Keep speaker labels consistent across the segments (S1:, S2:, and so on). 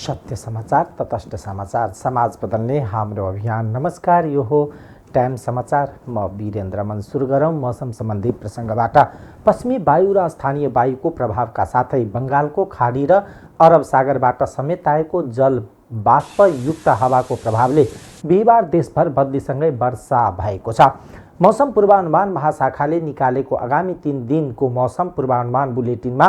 S1: सत्य समाचार, तटस्थ समाचार, समाज बदल्ने हाम्रो अभियान। नमस्कार, यो हो टाइम समाचार। म वीरेन्द्र मन। सुरु गरौँ मौसम सम्बन्धी प्रसङ्गबाट। पश्चिमी वायु र स्थानीय वायुको प्रभावका साथै बङ्गालको खाडी र अरब सागरबाट समेत आएको जल बाष्पयुक्त हावाको प्रभावले बिहिबार देशभर बदलीसँगै वर्षा भएको छ। मौसम पूर्वानुमान महाशाखाले निकालेको आगामी 3 दिनको मौसम पूर्वानुमान बुलेटिनमा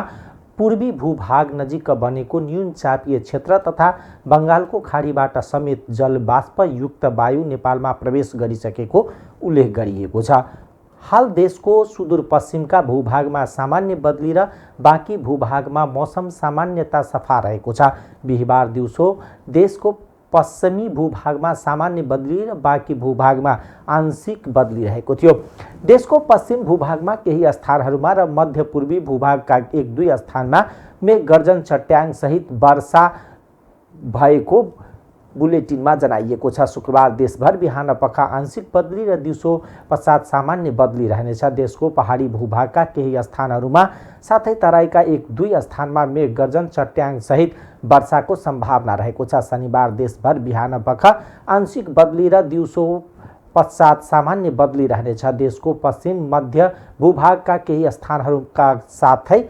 S1: पूर्वी भूभाग नजिक बनेको न्यून चापीय क्षेत्र तथा बङ्गालको खाडीबाट समेत जलबाष्पयुक्त वायु नेपालमा प्रवेश गरिसकेको उल्लेख गरिएको छ। हाल देशको सुदूरपश्चिमका भूभागमा सामान्य बदली र बाँकी भूभागमा मौसम सामान्यता सफा रहेको छ। बिहिबार दिउँसो देशको पश्चिमी भूभागमा सामान्य बदली र बाँकी भूभागमा आंशिक बदली रहेको थियो। देशको पश्चिम भूभागमा केही स्थानहरूमा र मध्य पूर्वी भूभागका 1-2 स्थानमा मेघगर्जन चट्याङ सहित वर्षा भएको बुलेटिनमा जनाइएको छ। शुक्रबार देशभर बिहान पख आंशिक बदली र दिउँसो पश्चात सामान्य बदली रहनेछ। देशको पहाडी भूभागका केही स्थानहरूमा साथै तराईका 1-2 स्थानमा मेघगर्जन चट्याङ सहित वर्षाको सम्भावना रहेको छ। शनिबार देशभर बिहान पख आंशिक बदली र दिउँसो पश्चात सामान्य बदली रहनेछ। देशको पश्चिम मध्य भूभागका केही स्थानहरूका साथै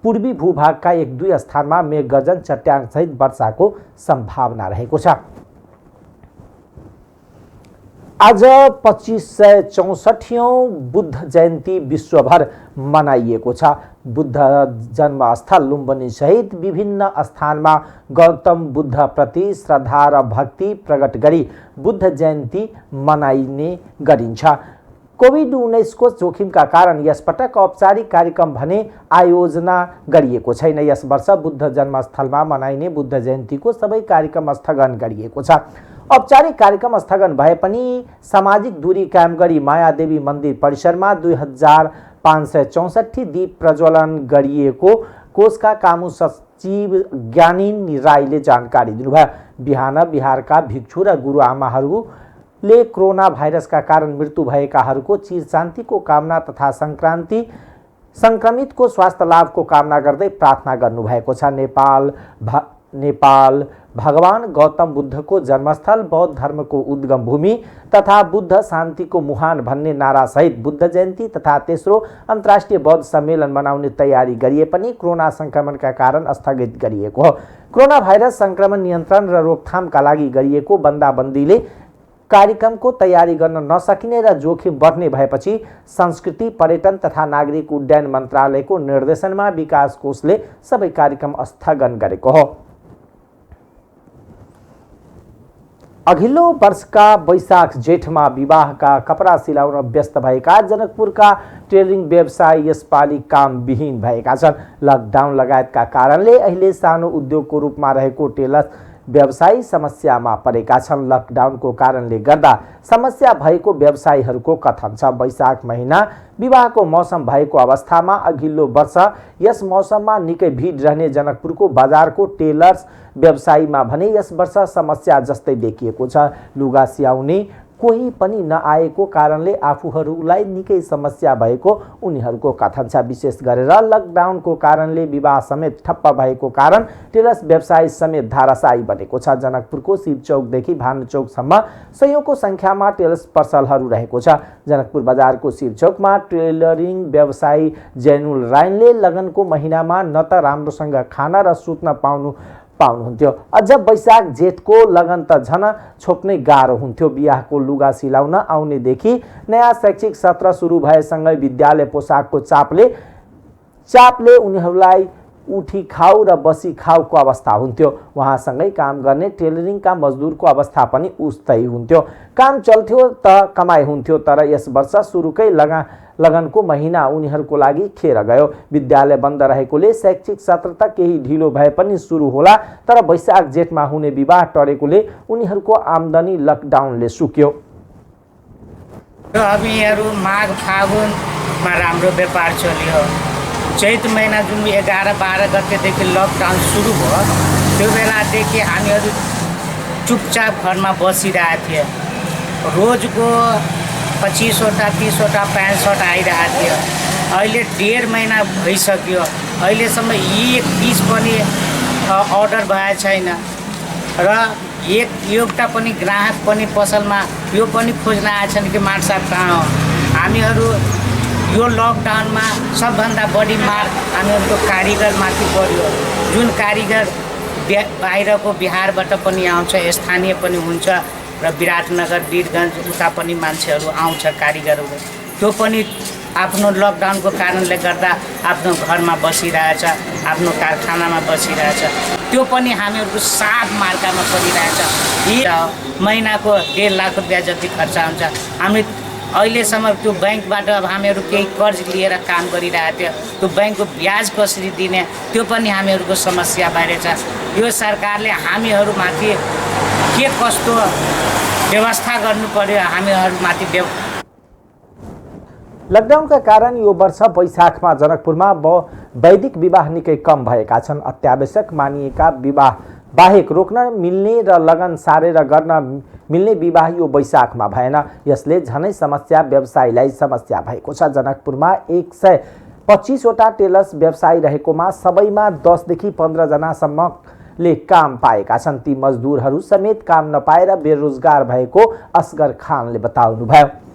S1: पूर्वी भूभागका 1-2 स्थानमा मेघगर्जन चट्याङ सहित वर्षाको सम्भावना रहेको छ। आज 2564औं बुद्ध जयन्ती विश्वभर मनाइएको छ। बुद्ध जन्मस्थल लुम्बिनी सहित विभिन्न स्थानमा गौतम बुद्ध प्रति श्रद्धा र भक्ति प्रकट गरी बुद्ध जयन्ती मनाइने गरिन्छ। कोभिड-19 को जोखिमका कारण यसपटक औपचारिक कार्यक्रम भने आयोजना गरिएको छैन। यस वर्ष बुद्ध जन्मस्थलमा मनाइने बुद्ध जयन्तीको सबै कार्यक्रम स्थगन गरिएको छ। औपचारिक कार्यक्रम स्थगन भए पनि सामाजिक दूरी कायम गरी मायादेवी मन्दिर परिसरमा 2564 दीप प्रज्वलन गरिएको कोषका कामु सचिव ज्ञानी राईले जानकारी दिनुभयो। बिहान बिहारका भिक्षु र गुरुआमाहरूले कोरोना भाइरसका कारण मृत्यु भएकाहरूको चिर शान्तिको कामना तथा संक्रमितको स्वास्थ्य लाभको कामना गर्दै प्रार्थना गर्नुभएको छ। नेपाल भगवान गौतम बुद्धको जन्मस्थल, बौद्ध धर्मको उद्गम भूमि तथा बुद्ध शान्तिको मुहान भन्ने नारासहित बुद्ध जयन्ती तथा तेस्रो अन्तर्राष्ट्रिय बौद्ध सम्मेलन मनाउने तयारी गरिए पनि कोरोना संक्रमणका कारण स्थगित गरिएको हो। कोरोना भाइरस संक्रमण नियन्त्रण र रोकथामका लागि गरिएको बन्दाबन्दीले कार्यक्रमको तयारी गर्न नसकिने र जोखिम बढ्ने भएपछि संस्कृति, पर्यटन तथा नागरिक उड्डयन मन्त्रालयको निर्देशनमा विकास कोषले सबै कार्यक्रम स्थगन गरेको हो। अघिल्लो वर्षका वैशाख जेठमा विवाहका कपडा सिलाउन व्यस्त भएका जनकपुरका टेलरिङ व्यवसायी यसपालि कामविहीन भएका छन्। लकडाउन लगायतका कारणले अहिले सानो उद्योगको रूपमा रहेको टेलर व्यवसायी समस्यामा परेका छन्। लकडाउनको कारणले गर्दा समस्या भएको व्यवसायीहरूको कथन छ। वैशाख महिना विवाहको मौसम भएको अवस्थामा अघिल्लो वर्ष यस मौसममा निकै भिड रहने जनकपुरको बजारको टेलर्स व्यवसायीमा भने यस वर्ष समस्या जस्तै देखिएको छ। लुगा सियाउने कोही पनि नआएको कारणले आफूहरूलाई निकै समस्या भएको उनीहरूको कथन छ। विशेष गरेर लकडाउनको कारणले विवाह समेत ठप्प भएको कारण टेलर्स व्यवसायी समेत धाराशायी बनेको छ। जनकपुरको शिवचौकदेखि भानुचौकसम्म सयौंको संख्यामा टेलर्स पसलहरू रहेको छ। जनकपुर बजारको शिवचौकमा टेलरिङ व्यवसायी जैनुल रायनले लगनको महिनामा न त राम्रोसँग खान र सुत्न पाउनुहुन्थ्यो, अझ वैशाख जेठको लगन त झन छोप्नै गाह्रो हुन्थ्यो। बिहाको लुगा सिलाउन आउनेदेखि नयाँ शैक्षिक सत्र सुरु भएसँगै विद्यालय पोसाकको चापले उनीहरूलाई उठी खाऊ र बसी खाऊको अवस्था हुन्थ्यो। उहाँसँगै काम गर्ने टेलरिङका मजदुरको अवस्था पनि उस्तै हुन्थ्यो। काम चल्थ्यो त कमाइ हुन्थ्यो, तर यस वर्ष सुरुकै लगनको महिना उनीहरूको लागि खेर गयो। विद्यालय बन्द रहेकोले शैक्षिक सत्र त केही ढिलो भए पनि सुरु होला, तर वैशाख जेठमा हुने विवाह टरेकोले उनीहरूको आम्दानी लकडाउनले सुक्यो।
S2: अब यहाँहरू माघ फागुनमा राम्रो व्यापार चल्यो। चैत महिना जुन 11-12 गतेदेखि लकडाउन सुरु भयो, त्यो बेलादेखि हामीहरू चुपचाप घरमा बसिरहेको थिए। रोजको 25वटा 30वटा प्यान्ट सर्ट आइरहेको थियो। अहिले 1.5 महिना भइसक्यो, अहिलेसम्म एक पिस पनि अर्डर भएको छैन र एउटा पनि ग्राहक पनि पसलमा यो पनि खोज्न आएछन् कि मार्ट साहब कहाँ हो। हामीहरू यो लकडाउनमा सबभन्दा बढी मार हामीहरूको कारिगरमाथि पर्यो। जुन कारिगर बाहिरको बिहारबाट पनि आउँछ, स्थानीय पनि हुन्छ र विराटनगर वीरगञ्ज उता पनि मान्छेहरू आउँछ कारिगरहरू, त्यो पनि आफ्नो लकडाउनको कारणले गर्दा आफ्नो घरमा बसिरहेछ, आफ्नो कारखानामा बसिरहेछ। त्यो पनि हामीहरूको सात मार्कामा परिरहेछ। महिनाको 1.5 लाख रुपियाँ जति खर्च हुन्छ। हामी अहिलेसम्म त्यो ब्याङ्कबाट अब हामीहरू केही कर्ज लिएर काम गरिरहेको थियो, त्यो ब्याङ्कको ब्याज कसरी दिने त्यो पनि हामीहरूको समस्या भइरहेछ। यो सरकारले हामीहरूमाथि के कस्तो व्यवस्था गर्नु पर्यो, हामीहरूमाथि
S1: लकडाउनका कारण यो वर्ष वैशाखमा जनकपुरमा वैदिक विवाह निकै कम भएका छन्। अत्यावश्यक मानिएका विवाह बाहेक रोक्न मिल्ने र लगन सारेर गर्न मिल्ने विवाह यो वैशाखमा भएन। यसले झनै समस्या व्यवसायीलाई समस्या भएको छ। जनकपुरमा 125वटा टेलर्स व्यवसायी रहेकोमा सबैमा 10 देखि 15 जनासम्मले काम पाएका छन्। ती मजदुरहरू समेत काम नपाएर बेरोजगार भएको असगर खानले बताउनुभयो।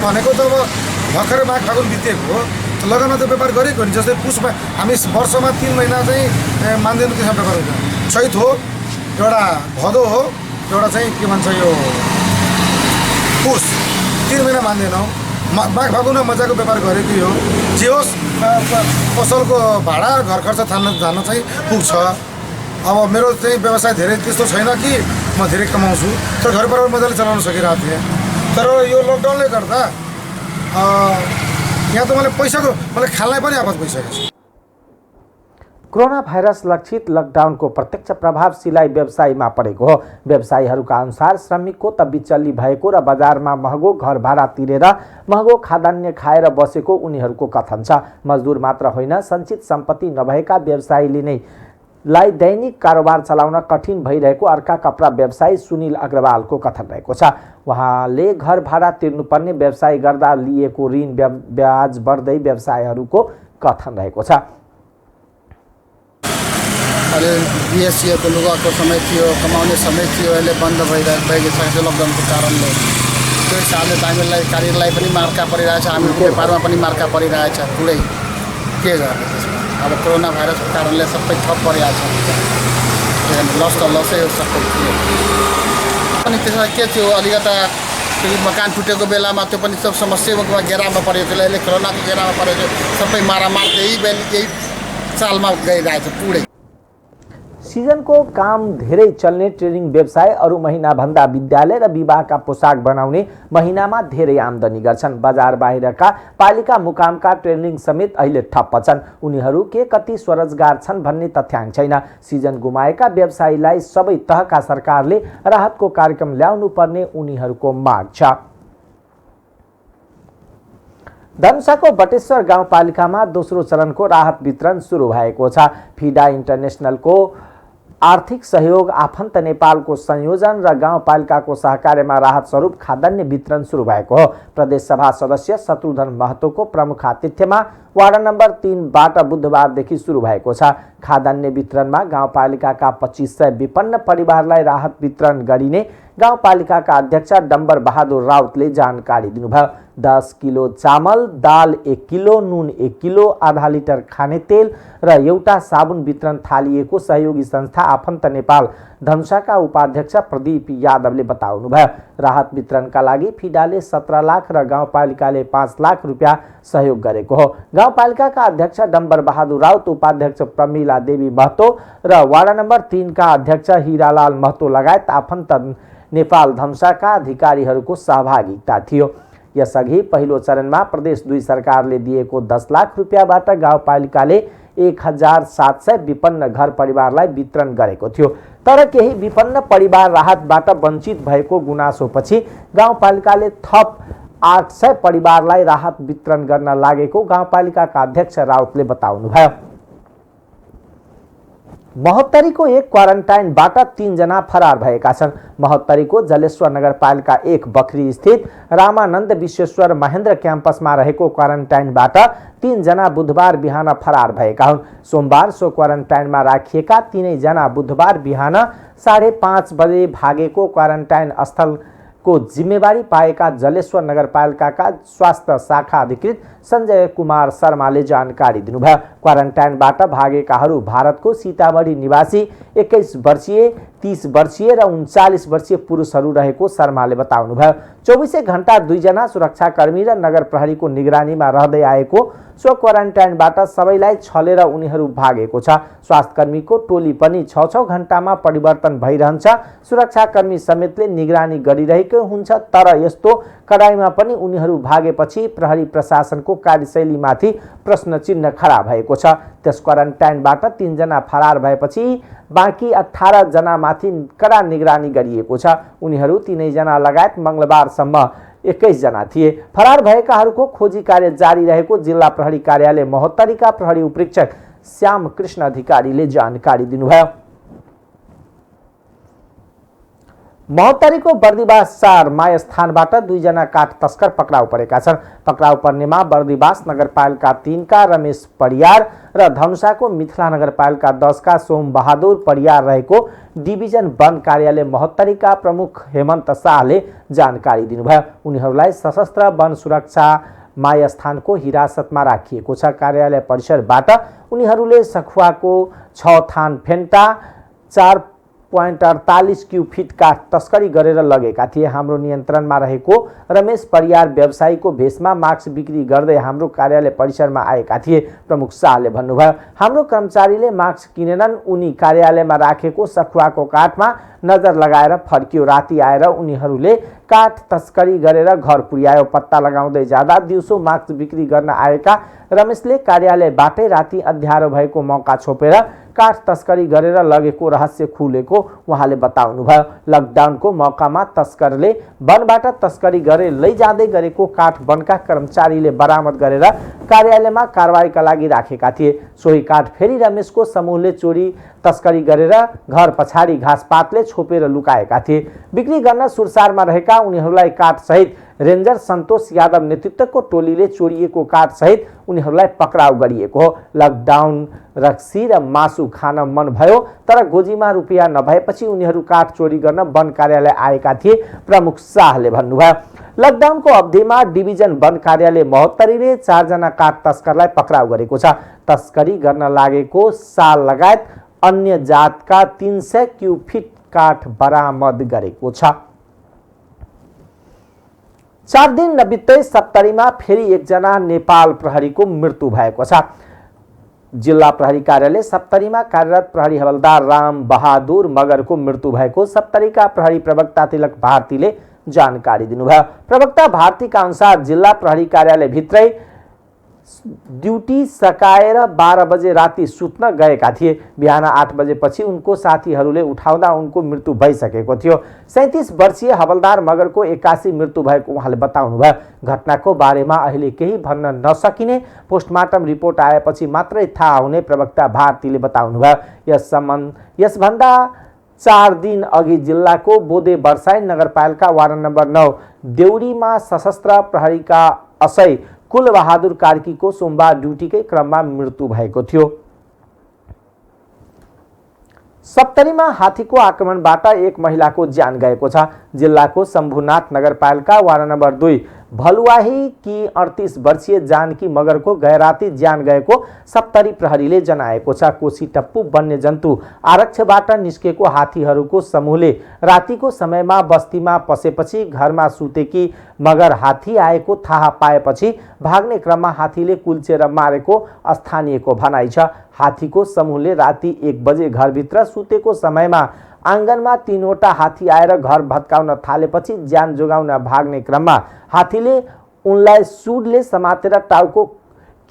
S3: भनेको त अब भर्खरै माघ फागुन बितेको हो, लगनमा त व्यापार गरेको नि। जस्तै पुसमा हामी वर्षमा 3 महिना चाहिँ मान्दैनौँ, त्यसमा व्यापार हुन्छ। चैत हो, एउटा भदौ हो, एउटा चाहिँ के भन्छ यो पुस, 3 महिना मान्दैनौँ। माघ फागुनमा मजाको व्यापार गरेकै हो। जे होस् पसलको भाडा घर खर्च थाल्न चाहिँ पुग्छ। अब मेरो चाहिँ व्यवसाय धेरै त्यस्तो छैन कि म धेरै कमाउँछु, तर घर परिवार मजाले चलाउन सकिरहेको थिएँ। तर यो लकडाउनले गर्दा यहाँ त मलाई खानलाई पनि आपत भइसकेको छ।
S1: कोरोना भाइरस लक्षित लकडाउनको प्रत्यक्ष प्रभाव सिलाइ व्यवसायमा परेको हो। व्यवसायीहरूका अनुसार श्रमिकको त बिचल्ली भएको र बजारमा महँगो घर भाडा तिरेर महँगो खाद्यान्न खाएर बसेको उनीहरूको कथन छ। मजदुर मात्र होइन, सञ्चित सम्पत्ति नभएका व्यवसायीले नै दैनिक कारोबार चलाउन कठिन भइरहेको अर्का कपडा व्यवसायी सुनिल अग्रवालको कथन रहेको छ। उहाँले घर भाडा तिर्नुपर्ने व्यवसाय गर्दा लिएको ऋण ब्याज बढ्दै व्यवसायहरूको कथन रहेको छ।
S4: अहिले बिएससीको लुगाको समय थियो, कमाउने समय थियो, अहिले बन्द भइसकेको छ लकडाउनको कारणले। त्यो हिसाबले हामीलाई कारिगरलाई पनि मार्का परिरहेछ, हामीहरूको व्यापारमा पनि मार्का परिरहेछ। पुरै के गर्ने त्यसमा? अब कोरोना भाइरसको कारणले सबै ठप परिरहेछ। लस त लसै हो सबै। अनि त्यसमा के थियो, अलिकता मकान टुटेको बेलामा त्यो पनि सब समस्यामा घेरामा पऱ्यो। त्यसले कोरोनाको घेरामा परेको सबै मारामार यही सालमा गइरहेछ पुरै।
S1: सिजनको काम धेरै चल्ने ट्रेनिङ व्यवसाय अरू महिनाभन्दा विद्यालय र विवाहका पोसाक बनाउने महिनामा धेरै आम्दानी गर्छन्। बजार बाहिरका पालिका मुकामका ट्रेनिङ समेत अहिले ठप्प छन्। उनीहरू के कति स्वरोजगार छन् भन्ने तथ्याङ्क छैन। सिजन गुमाएका व्यवसायीलाई सबै तहका सरकारले राहतको कार्यक्रम ल्याउनु पर्ने उनीहरूको माग छ। धनुषाको बटेश्वर गाउँपालिकामा दोस्रो चरणको राहत वितरण सुरु भएको छ। फिडा इन्टरनेसनलको आर्थिक सहयोग, आफन्त नेपालको संयोजन र गाउँपालिकाको सहकार्यमा राहत स्वरूप खाद्यान्न वितरण सुरु भएको हो। प्रदेश सभा सदस्य शत्रुधन महतोको प्रमुख आतिथ्यमा वार्ड नम्बर 3बाट बुधबारदेखि सुरु भएको छ। खाद्यान्न वितरणमा गाउँपालिकाका 2500 विपन्न परिवारलाई राहत वितरण गरिने गाउँपालिकाका अध्यक्ष डम्बर बहादुर राउतले जानकारी दिनुभयो। 10 किलो चामल, दाल 1 किलो, नुन 1 किलो, आधा लिटर खाने तेल र एउटा साबुन वितरण थालिएको सहयोगी संस्था आफन्त नेपाल धनुषाका उपाध्यक्ष प्रदीप यादवले बताउनुभयो। राहत वितरणका लागि फिडाले 17 लाख र गाउँपालिकाले 5 लाख रुपियाँ सहयोग गरेको हो। गाउँपालिकाका अध्यक्ष डम्बर बहादुर राउत, उपाध्यक्ष प्रमिला देवी महतो र वार्ड नम्बर 3 का अध्यक्ष हिरालाल महतो लगायत आफन्त नेपाल धनुषाका अधिकारीहरूको सहभागिता थियो। यसअघि पहिलो चरणमा प्रदेश 2 सरकारले दिएको 10 लाख रुपियाँबाट गाउँपालिकाले 1700 विपन्न घर परिवारलाई वितरण गरेको थियो। तर केही विपन्न परिवार राहतबाट वञ्चित भएको गुनासोपछि गाउँपालिकाले थप 800 परिवारलाई राहत वितरण गर्न लागेको गाउँपालिकाका अध्यक्ष राउतले बताउनुभयो। महोत्तरीको एक क्वारेन्टाइनबाट 3 जना फरार भएका छन्। महोत्तरीको जलेश्वर नगरपालिका 1 बखरी स्थित रामानन्द विश्वेश्वर महेन्द्र क्याम्पसमा रहेको क्वारेन्टाइनबाट 3 जना बुधबार बिहान फरार भएका हुन्। सोमबार सो क्वारेन्टाइनमा राखिएका 3 जना बुधबार बिहान 5:30 बजे भागेको क्वारेन्टाइन स्थलको जिम्मेवारी पाएका जलेश्वर नगरपालिकाका स्वास्थ्य शाखा अधिकृत सञ्जय कुमार शर्माले जानकारी दिनुभयो। क्वारेन्टाइनबाट भागेकाहरू भारतको सीतामढी निवासी 21 वर्षीय, 30 वर्षीय र 39 वर्षीय पुरुषहरू रहेको शर्माले बताउनुभयो। 24 घण्टा 2 जना सुरक्षाकर्मी र नगर प्रहरीको निगरानीमा रहँदै आएको सो क्वारेन्टाइनबाट सबैलाई छलेर उनीहरू भागेको छ। स्वास्थ्यकर्मीको टोली पनि 6-6 घण्टामा परिवर्तन भइरहन्छ। सुरक्षाकर्मी समेतले निगरानी गरिरहेको हुन्छ, तर यस्तो कडाइमा पनि उनीहरू भागेपछि प्रहरी प्रशासनको कार्यशैलीमाथि प्रश्न चिन्ह खडा भएको छ। त्यस क्वारेन्टाइनबाट 3 जना फरार भएपछि बाँकी 18 जनामाथि कडा निगरानी गरिएको छ। उनीहरू 3 जना लगायत मंगलबारसम्म 21 जना थिए। फरार भएकाहरूको खोजी कार्य जारी रहेको जिल्ला प्रहरी कार्यालय महोत्तरीका प्रहरी उपरीक्षक श्याम कृष्ण अधिकारीले जानकारी दिनुभयो। महोत्तरीको बर्दिवास 4 माय स्थानबाट 2 जना काठ तस्कर पक्राउ परेका छन्। पक्राउ पर्नेमा बर्दिवास नगरपालिका 3 का रमेश परियार र धनुषाको मिथिला नगरपालिका 10 का सोम बहादुर परियार रहेको डिभिजन वन कार्यालय महोत्तरीका प्रमुख हेमन्त शाहले जानकारी दिनुभयो। उनीहरूलाई सशस्त्र वन सुरक्षा माय स्थानको हिरासतमा राखिएको छ। कार्यालय परिसरबाट उनीहरूले सखुवाको 6 थान फेन्टा 4.48 क्युफिट काठ तस्करी गरेर लगेका थिए। हाम्रो नियन्त्रणमा रहेको रमेश परियार व्यवसायीको भेषमा मास्क बिक्री गर्दै हाम्रो कार्यालय परिसरमा आएका थिए। प्रमुख शाहले भन्नुभयो, हाम्रो कर्मचारीले मास्क किनेनन्। उनी कार्यालयमा राखेको सखुवाको काठमा नजर लगाएर फर्कियो। राति आएर उनीहरूले काठ तस्करी गरेर घर पुर्यायो। पत्ता लगाउँदै जाँदा दिउँसो मास्क बिक्री गर्न आएका रमेशले कार्यालयबाटै राति अँध्यारो भएको मौका छोपेर काठ तस्करी गरेर लगेको रहस्य खुलेको उहाँले बताउनुभयो। लकडाउनको मौकामा तस्करले वनबाट तस्करी गरे लैजाँदै गरेको काठ वनका कर्मचारीले बरामद गरेर कार्यालयमा कारवाहीका लागि राखेका थिए। सोही काठ फेरि रमेशको समूहले चोरी तस्करी गरेर घर पछाडि घाँसपातले छोपेर लुकाएका थिए। बिक्री गर्न सुरसारमा रहेका उनीहरूलाई काठसहित रेन्जर सन्तोष यादव नेतृत्वको टोलीले चोरिएको काठसहित उनीहरूलाई पक्राउ गरिएको हो। लकडाउन रक्सी र मासु खान मन भयो, तर गोजीमा रुपियाँ नभएपछि उनीहरू काठ चोरी गर्न वन कार्यालय आएका थिए, प्रमुख शाहले भन्नुभयो। लकडाउनको अवधिमा डिभिजन वन कार्यालय महोत्तरीले 4 जना काठ तस्करलाई पक्राउ गरेको छ। तस्करी गर्न लागेको साल लगायत अन्य जातका 300 क्युफिट काठ बरामद गरेको छ। 4 दिन नबित्दै सप्तरीमा फेरि 1 जना नेपाल प्रहरीको मृत्यु भएको छ। जिल्ला प्रहरी कार्यालय सप्तरीमा कार्यरत प्रहरी हवलदार राम बहादुर मगरको मृत्यु भएको सप्तरीका प्रहरी प्रवक्ता तिलक भारतीले जानकारी दिनुभयो। प्रवक्ता भारतीका अनुसार जिल्ला प्रहरी कार्यालय भित्रै ड्युटी सकाएर 12 बजे राति सुत्न गएका थिए। बिहान 8 बजेपछि उनको साथीहरूले उठाउँदा उनको मृत्यु भइसकेको थियो। 37 वर्षीय हवलदार मगरको 81 मृत्यु भएको उहाँले बताउनुभयो। घटनाको बारेमा अहिले केही भन्न नसकिने, पोस्टमार्टम रिपोर्ट आएपछि मात्रै थाहा हुने प्रवक्ता भारतीले बताउनुभयो। यसभन्दा 4 दिन अघि जिल्लाको बोदे बर्साइन नगरपालिका वार्ड नम्बर 9 देउरीमा सशस्त्र प्रहरीका असै कुलबहादुर कार्कीको सोमबार ड्युटीकै क्रममा मृत्यु भएको थियो। सप्तरीमा हात्तीको आक्रमणबाट 1 महिलाको ज्यान गएको छ। जिल्लाको शम्भुनाथ नगरपालिका वार्ड नम्बर 2 भलुवाही की 38 वर्षीय जानकी मगरको गैराती ज्यान गएको सप्तरी प्रहरीले जनाएको छ। कोशी टप्पु वन्यजन्तु आरक्षबाट निस्केको हात्तीहरूको समूहले रातिको समयमा बस्तीमा पसेपछि घरमा सुतेकी मगर हात्ती आएको थाहा पाएपछि भाग्ने क्रममा हात्तीले कुल्चेर मारेको स्थानीयको भनाइ छ। हात्तीको समूहले राति 1 बजे घरभित्र सुतेको समयमा आँगनमा 3वटा हात्ती आएर घर भत्काउन थालेपछि ज्यान जोगाउन भाग्ने क्रममा हात्तीले उनलाई सुडले समातेर टाउको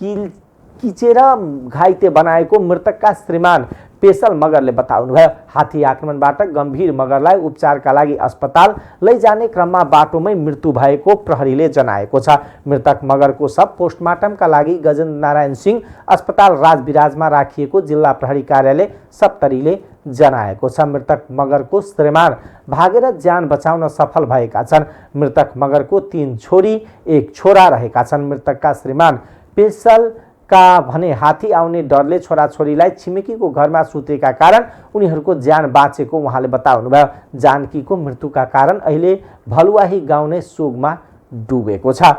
S1: किचेर घाइते बनाएको मृतकका श्रीमान पेशल मगरले बताउनुभयो। हात्ती आक्रमणबाट गम्भीर मगरलाई उपचारका लागि अस्पताल लैजाने क्रममा बाटोमै मृत्यु भएको प्रहरीले जनाएको छ। मृतक मगरको शव पोस्टमार्टमका लागि गजेन्द्र नारायण सिंह अस्पताल राजविराजमा राखिएको जिल्ला प्रहरी कार्यालय सप्तरीले जनाएको छ। मृतक मगरको श्रीमान भागेर ज्यान बचाउन सफल भएका छन्। मृतक मगरको 3 छोरी 1 छोरा रहेका छन्। मृतकका श्रीमान पेशलका भने हात्ती आउने डरले छोराछोरीलाई छिमेकीको घरमा सुतेका कारण उनीहरूको ज्यान बाँचेको उहाँले बताउनुभयो। जानकीको मृत्युका कारण अहिले भलुवाही गाउँ नै शोकमा डुबेको छ।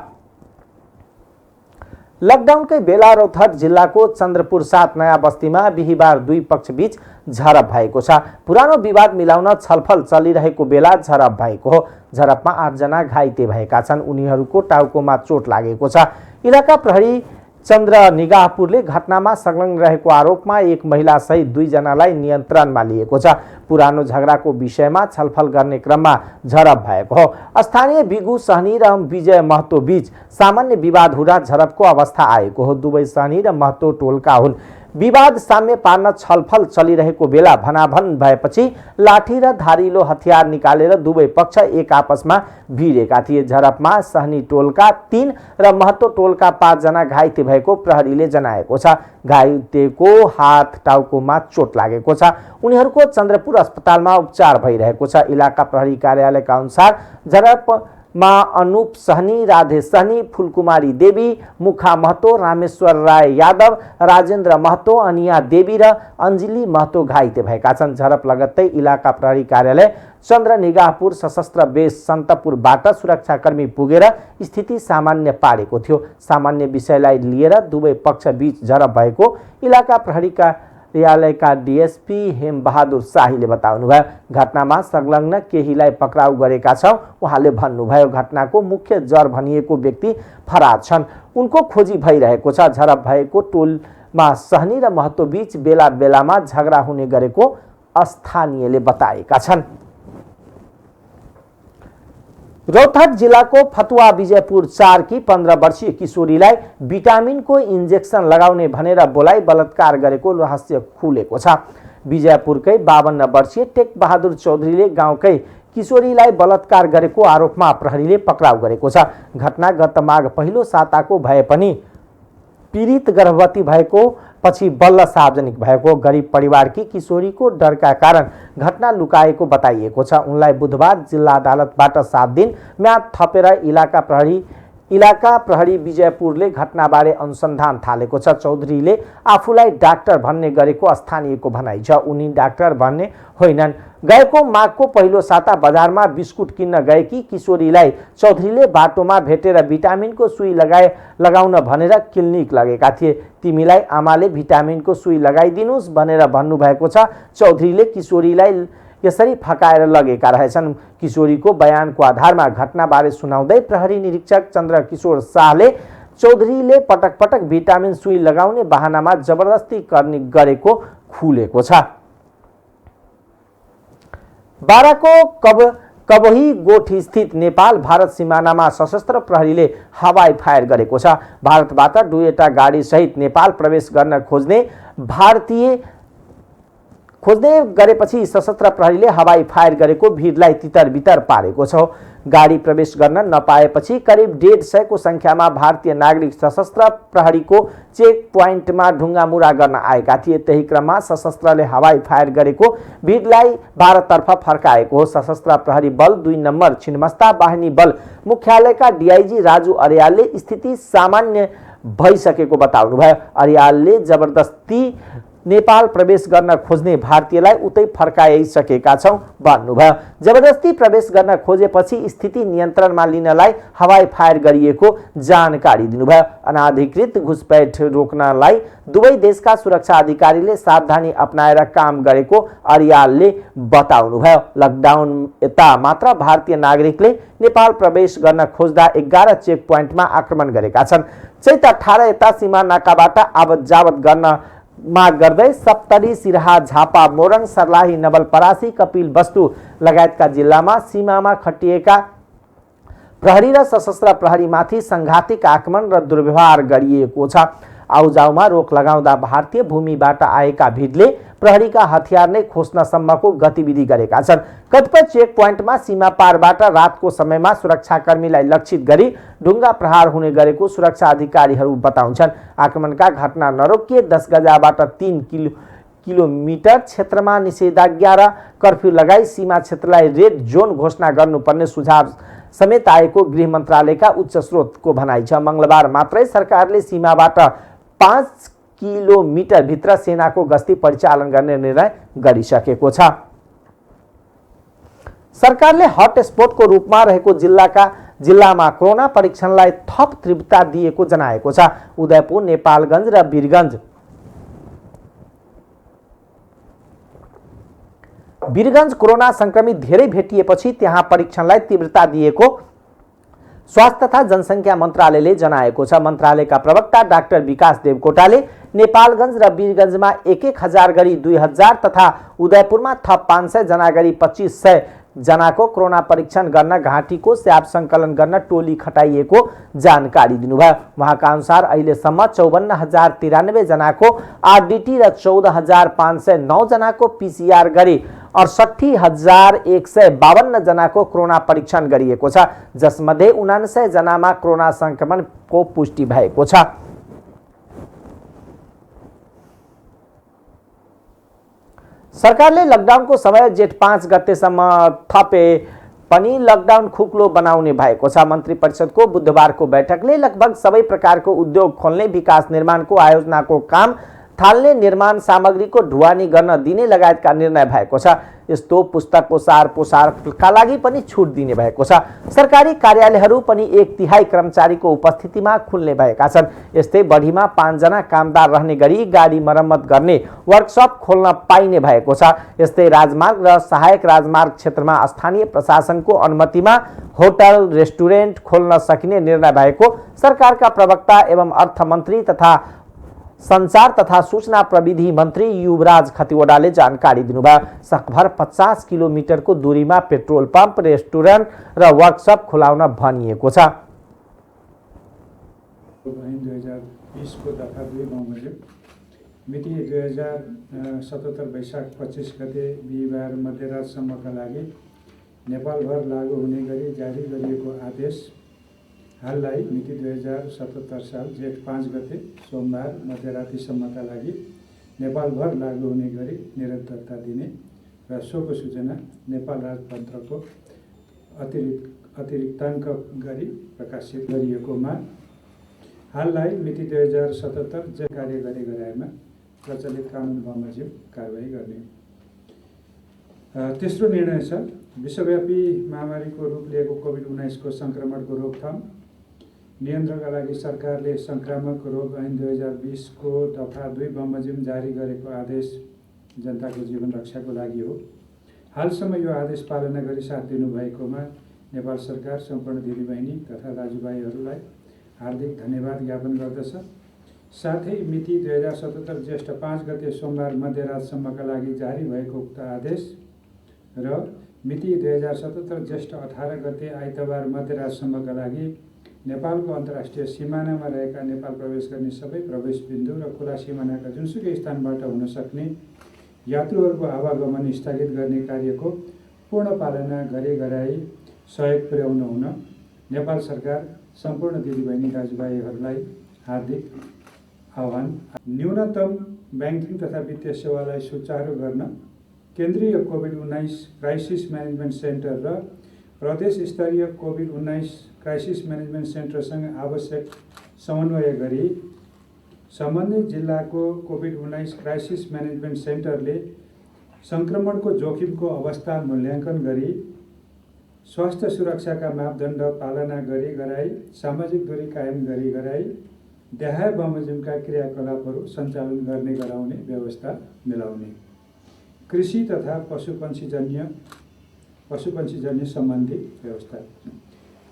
S1: लकडाउनकै बेला रौतहट जिल्लाको चन्द्रपुर 7 नयाँ बस्तीमा बिहिबार दुई पक्षबीच झडप भएको छ। पुरानो विवाद मिलाउन छलफल चलिरहेको बेला झडप भएको हो। झडपमा 8 जना घाइते भएका छन्। उनीहरूको टाउकोमा चोट लागेको छ। इलाका प्रहरी चन्द्र निगाहपुरले घटनामा संलग्न रहेको आरोपमा 1 महिला सहित 2 जनालाई नियन्त्रणमा लिएको छ। पुरानो झगडाको विषयमा छलफल गर्ने क्रममा झडप भएको हो। स्थानीय बिगु सहनी र विजय महतो बीच सामान्य विवाद हुँदा झडपको अवस्था आएको हो। दुवै सहनी र महतो टोलका हुन्। विवाद साम्य पार्न छलफल चलिरहेको बेला भनाभन भएपछि लाठी र धारिलो हतियार निकालेर दुवै पक्ष एक आपसमा भिडेका थिए। झडपमा सहनी टोलका 3 र महतो टोलका 5 जना घाइते भएको प्रहरीले जनाएको छ। घाइतेको हात टाउकोमा चोट लागेको छ। उनीहरूको चन्द्रपुर अस्पतालमा उपचार भइरहेको छ। इलाका प्रहरी कार्यालयका अनुसार झडपमा अनुप सहनी, राधे सहनी, फुलकुमारी देवी, मुखा महतो, रामेश्वर राय यादव, राजेन्द्र महतो, अनिया देवी र अञ्जली महतो घाइते भएका छन्। झडप लगत्तै इलाका प्रहरी कार्यालय चन्द्र निगाहपुर सशस्त्र बेस सन्तपुरबाट सुरक्षाकर्मी पुगेर स्थिति सामान्य पारेको थियो। सामान्य विषयलाई लिएर दुवै पक्ष बीच झडप भएको इलाका प्रहरी कार्यालयका डीएसपी हेमबहादुर शाहीले बताउनुभयो। घटनामा संलग्न केहीलाई पक्राउ गरेका छौं उहाँले भन्नुभयो। घटनाको मुख्य जर भनिएको व्यक्ति फरार छन्। उनको खोजी भइरहेको छ। झडप भएको टोलमा सहनी र महतो बीच बेला बेलामा झगडा हुने गरेको स्थानीयले बताएका छन्। रौतहट जिल्लाको फतुवा विजयपुर 4 की 15 वर्षीय किशोरीलाई भिटामिनको इन्जेक्सन लगाउने भनेर बोलाइ बलात्कार गरेको रहस्य खुलेको छ। विजयपुरकै 52 वर्षीय टेक बहादुर चौधरीले गाउँकै किशोरीलाई बलात्कार गरेको आरोपमा प्रहरीले पक्राउ गरेको छ। घटना गत माघ पहिलो साताको भए पनि पीडित गर्भवती भएको पछि बल्ल सार्वजनिक भएको। गरिब परिवारकी किशोरीको डरका कारण घटना लुकाएको बताइएको छ। उनलाई बुधबार जिल्ला अदालतबाट 7 दिन म्याद थपेर इलाका प्रहरी विजयपुरले घटनाबारे अनुसन्धान थालेको छ। चौधरीले आफूलाई डाक्टर भन्ने गरेको स्थानीयको भनाइ छ। उनी डाक्टर भन्ने होइनन्। गएको माघको पहिलो साता बजारमा बिस्कुट किन्न गएकी किशोरीलाई चौधरीले बाटोमा भेटेर भिटामिनको सुई लगाउन भनेर क्लिनिक लगेका थिए। तिमीलाई आमाले भिटामिनको सुई लगाइदिनुस् भनेर भन्नुभएको छ। चौधरीले किशोरीलाई यसरी फकाएर लगेका रहेछन्। किशोरीको बयानको आधारमा घटनाबारे सुनाउँदै प्रहरी निरीक्षक चन्द्र किशोर शाहले चौधरीले पटक पटक भिटामिन सुई लगाउने बहानामा जबरजस्ती गरेको खुलेको छ। बाराको कबही गोठ स्थित नेपाल भारत सिमानामा सशस्त्र प्रहरीले हवाई फायर गरेको छ। भारतबाट दुईवटा गाडी सहित नेपाल प्रवेश गर्न खोज्ने गरेपछि सशस्त्र प्रहरीले हवाई फायर गरेको भिडलाई तितर-बितर पारेको छ। गाडी प्रवेश गर्न नपाएपछि करिब 150 को संख्यामा भारतीय नागरिक सशस्त्र प्रहरीको चेक प्वाइन्टमा ढुङ्गामुढा गर्न आएका थिए। त्यही क्रममा सशस्त्रले हवाई फायर गरेको भिडलाई भारततर्फ फर्काएको हो। सशस्त्र प्रहरी बल 2 नम्बर छिन्मस्ता बाहिनी बल मुख्यालयका डीआईजी राजु अर्यालले स्थिति सामान्य भइसकेको बताउनुभयो। अर्यालले जबरदस्ती नेपाल प्रवेश गर्न खोज्ने भारतीयलाई उतै फर्काइसकेका छौं भन्नुभयो। जबरदस्ती प्रवेश गर्न खोजेपछि स्थिति नियन्त्रणमा लिनलाई हवाई फायर गरिएको जानकारी दिनुभयो। अनाधिकृत घुसपैठ रोक्नलाई दुवै देशका सुरक्षा अधिकारीले सावधानी अपनाएर काम गरेको अर्यालले बताउनुभयो। लकडाउन यता मात्र भारतीय नागरिकले नेपाल प्रवेश गर्न खोज्दा 11 चेक प्वाइन्टमा आक्रमण गरेका छन्। चैत 18 यता सीमा नाकाबाट आवत जावत गर्न माग गर्दै सप्तरी, सिराहा, झापा, मोरङ, सर्लाही, नवलपरासी, कपिल वस्तु लगायतका जिल्लामा सीमामा खटिएका प्रहरी र सशस्त्र प्रहरीमाथि संघातिक आक्रमण र दुर्व्यवहार गरिएको छ। आउजाउमा रोक लगाउँदा भारतीय भूमिबाट आएका भिडले प्रहरीका हतियार नै खोज्नसम्मको गतिविधि गरेका छन्। कतिपय चेक पोइन्टमा सीमा पारबाट रातको समयमा सुरक्षाकर्मीलाई लक्षित गरी ढुङ्गा प्रहार हुने गरेको सुरक्षा अधिकारीहरू बताउँछन्। आक्रमणका घटना नरोकिए 10 गजाबाट 3 किलोमिटर क्षेत्रमा निषेधाज्ञा र कर्फ्यू लगाई सीमा क्षेत्रलाई रेड जोन घोषणा गर्नुपर्ने सुझाव समेत आएको गृह मन्त्रालयका उच्च स्रोतको भनाइ छ। मंगलबार मात्रै सरकारले सीमाबाट 5 किलोमिटर भित्र सेनाको गस्ती परिचालन गर्ने निर्णय गरिसकेको छ। सरकारले हटस्पटको रूपमा रहेको जिल्लामा कोरोना परीक्षणलाई थप तीव्रता दिएको जनाएको छ। उदयपुर, नेपालगञ्ज र वीरगञ्ज कोरोना संक्रमित धेरै भेटिएपछि त्यहाँ परीक्षणलाई तीव्रता दिएको स्वास्थ्य तथा जनसङ्ख्या मन्त्रालयले जनाएको छ। मन्त्रालयका प्रवक्ता डाक्टर विकास देवकोटाले नेपालगञ्ज र वीरगञ्जमा 1,000 गरी 2,000 तथा उदयपुरमा थप 500 जना गरी 2,500 जनाको कोरोना परीक्षण गर्न घाँटीको स्याब सङ्कलन गर्न टोली खटाइएको जानकारी दिनुभयो। उहाँका अनुसार अहिलेसम्म 54,093 जनाको आरडीटी र 14,509 जनाको पीसीआर गरी 68,152 जनाको कोरोना परीक्षण गरिएको छ, जसमध्ये 79 जनामा कोरोना संक्रमणको पुष्टि भएको छ। सरकारले लकडाउनको समय जेठ 5 गतेसम्म थपे पनि लकडाउन खुक्लो बनाउने भएको छ। मन्त्री परिषदको बुधबारको बैठकले लगभग सबै प्रकारको उद्योग खोल्ने, विकास निर्माणको आयोजनाको काम थाल्ने, निर्माण सामग्रीको ढुवानी गर्न दिने लगायतका निर्णय भएको छ। यस्तो पुस्तक पोसारका लागि पनि छुट दिने भएको छ। सरकारी कार्यालयहरू पनि 1/3 कर्मचारीको उपस्थितिमा खुल्ने भएका छन्। यस्तै बढीमा 5 जना कामदार रहने गरी गाडी मर्मत गर्ने वर्कसप खोल्न पाइने भएको छ। यस्तै राजमार्ग र सहायक राजमार्ग क्षेत्रमा स्थानीय प्रशासनको अनुमतिमा होटल, रेस्टुरेन्ट खोल्न सकिने निर्णय भएको सरकारका प्रवक्ता एवं अर्थमन्त्री तथा संचार तथा सूचना प्रविधि मन्त्री युवराज खतिवडाले जानकारी दिनुभयो। सकभर 50 किलोमिटरको दूरीमा पेट्रोल पम्प, रेस्टुरेन्ट र वर्कसप खुलाउन भनिएको छ।
S5: 2020 को दफा 2 बमोजिम मिति 2077 वैशाख 25 गते बिहिबार मध्यरातसम्मका लागि नेपालभर लागू हुने गरी जारी गरिएको आदेश हाललाई मिति 2077 साल जेठ 5 गते सोमबार मध्यरातिसम्मका लागि नेपालभर लागू हुने गरी निरन्तरता दिने र सोको सूचना नेपाल राजतन्त्रको अतिरिक्ताङ्क गरी प्रकाशित गरिएकोमा हाललाई मिति 2077 जे कार्य गरे गराएमा प्रचलित कानुन बमोजिम कारबाही गर्ने। तेस्रो निर्णय छ विश्वव्यापी महामारीको रूप लिएको कोभिड-19 को संक्रमणको रोकथाम नियन्त्रणका लागि सरकारले संक्रामक रोग ऐन 2020 को दफा 2 बमोजिम जारी गरेको आदेश जनताको जीवन रक्षाको लागि हो। हालसम्म यो आदेश पालना गरी साथ दिनुभएकोमा नेपाल सरकार सम्पूर्ण दिदीबहिनी तथा दाजुभाइहरूलाई हार्दिक धन्यवाद ज्ञापन गर्दछ। साथै मिति 2077 जेष्ठ 5 गते सोमबार मध्यरातसम्मका लागि जारी भएको उक्त आदेश र मिति 2077 जेष्ठ 18 गते आइतबार मध्यरातसम्मका लागि नेपालको अन्तर्राष्ट्रिय सीमानामा रहेका नेपाल प्रवेश गर्ने सबै प्रवेश बिन्दु र खुला सीमानाका जुनसुकै स्थानबाट हुन सक्ने यात्रुहरूको आवागमन स्थगित गर्ने कार्यको पूर्ण पालना गरे गराई सहयोग पुर्याउन हुन नेपाल सरकार सम्पूर्ण दिदीबहिनी दाजुभाइहरूलाई हार्दिक आह्वान। न्यूनतम ब्याङ्किङ तथा वित्तीय सेवालाई सुचारू गर्न केन्द्रीय कोभिड-19 क्राइसिस म्यानेजमेन्ट सेन्टर र प्रदेश स्तरीय कोभिड-19 क्राइसिस म्यानेजमेन्ट सेन्टरसँग आवश्यक समन्वय गरी सम्बन्धित जिल्लाको कोभिड-19 क्राइसिस म्यानेजमेन्ट सेन्टरले संक्रमणको जोखिमको अवस्था मूल्याङ्कन गरी स्वास्थ्य सुरक्षाका मापदण्ड पालना गरी गराई सामाजिक दूरी कायम गरी गराई देहाय बमोजिमका क्रियाकलापहरू सञ्चालन गर्ने गराउने व्यवस्था मिलाउने। कृषि तथा पशुपन्छीजन्य सम्बन्धी व्यवस्था,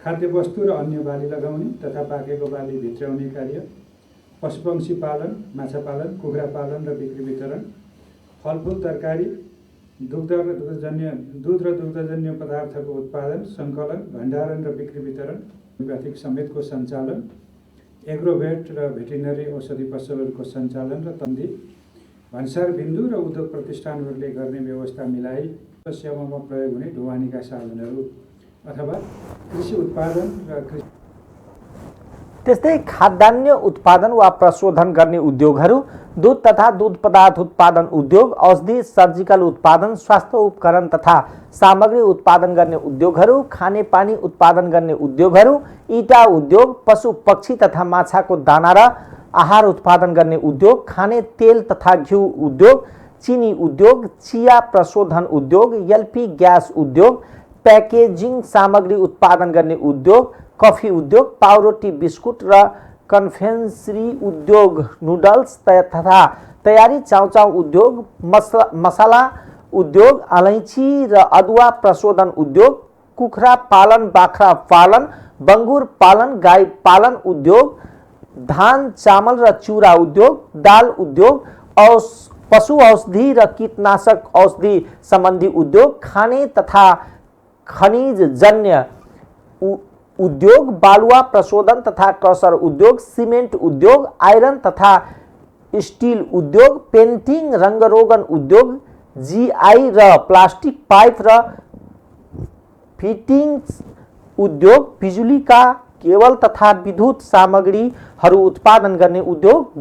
S5: खाद्यवस्तु र अन्य बाली लगाउने तथा पाकेको बाली भित्र्याउने कार्य, पशुपक्षी पालन, माछा पालन, कुखुरा पालन र बिक्री वितरण, फलफुल तरकारी, दुध र दुग्धजन्य पदार्थको उत्पादन, सङ्कलन, भण्डारण र बिक्री वितरण, होमियोप्याथिक समेतको सञ्चालन, एग्रोभेट र भेटेरिनरी औषधि पसलहरूको सञ्चालन र तन्दी भन्सार बिन्दु र उद्योग प्रतिष्ठानहरूले गर्ने व्यवस्था मिलाई सेवामा प्रयोग हुने ढुवानीका साधनहरू अथवा कृषि उत्पादन र कृषि
S1: त्यस्तै खाद्यान्न उत्पादन वा प्रशोधन गर्ने उद्योगहरू, दूध तथा दूध पदार्थ उत्पादन उद्योग, औषधि सर्जिकल उत्पादन, स्वास्थ्य उपकरण तथा सामग्री उत्पादन गर्ने उद्योगहरू, खानेपानी उत्पादन गर्ने उद्योगहरू, इटा उद्योग, पशु पक्षी तथा माछाको दाना र आहार उत्पादन गर्ने उद्योग, खाने तेल तथा घिउ उद्योग, चिनी उद्योग, चिया प्रशोधन उद्योग, एलपी ग्यास उद्योग, पैकेजिङ सामग्री उत्पादन गर्ने उद्योग, कफी उद्योग, पाउरोटी बिस्कुट र कन्फेक्सनरी उद्योग, नुडल्स तथा तयारी चाउचाउ उद्योग, मसला उद्योग, अलैँची र अदुवा प्रशोधन उद्योग, कुखुरा पालन, बाख्रा पालन, बङ्गुर पालन, गाई पालन उद्योग, धान चामल र चिउरा उद्योग, दाल उद्योग, पशु औषधि र कीटनाशक औषधि सम्बन्धी उद्योग, खाने तथा खनिज जन्य उद्योग, बालुवा प्रशोधन तथा क्रसर उद्योग, सिमेन्ट उद्योग, आइरन तथा स्टिल उद्योग, पेन्टिङ रङ्गरोगन उद्योग, जीआई र प्लास्टिक पाइप र फिटिङ्स उद्योग, बिजुलीका केबल तथा विद्युत सामग्रीहरू उत्पादन गर्ने उद्योग,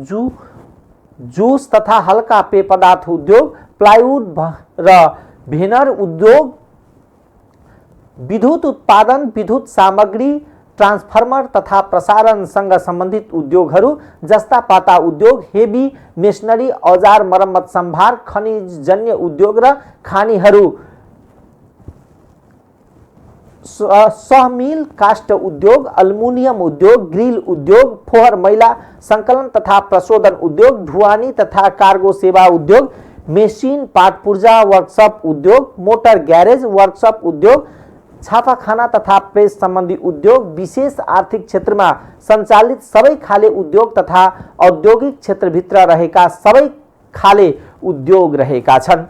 S1: जुस तथा हल्का पेय पदार्थ उद्योग, प्लाइवुड र भेनर उद्योग, विद्युत उत्पादन, विद्युत सामग्री, ट्रान्सफर्मर तथा प्रसारणसँग सम्बन्धित उद्योगहरू जस्ता पाता उद्योग, हेभी मेसनरी, औजार मरम्मत सम्भार, खनिजजन्य उद्योग र खानीहरू, सहमिल काष्ठ उद्योग, अल्मुनियम उद्योग, ग्रिल उद्योग, फोहोर मैला सङ्कलन तथा प्रशोधन उद्योग, ढुवानी तथा कार्गो सेवा उद्योग, मेसिन पाट पूर्जा वर्कसप उद्योग, मोटर ग्यारेज वर्कसप उद्योग, छापाखाना तथा प्रेस सम्बन्धी उद्योग, विशेष आर्थिक क्षेत्रमा सञ्चालित सबै खाले उद्योग तथा औद्योगिक क्षेत्रभित्र रहेका सबै खाले उद्योग रहेका छन्।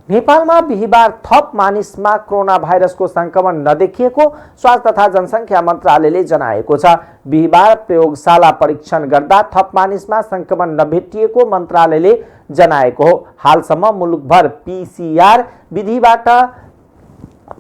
S1: नेपालमा बिहिबार थप मानिसमा कोरोना भाइरसको संक्रमण नदेखिएको स्वास्थ्य तथा जनसङ्ख्या मन्त्रालयले जनाएको छ। बिहिबार प्रयोगशाला परीक्षण गर्दा थप मानिसमा संक्रमण नभेटिएको मन्त्रालयले जनाएको हो। हालसम्म मुलुकभर पीसीआर विधिबाट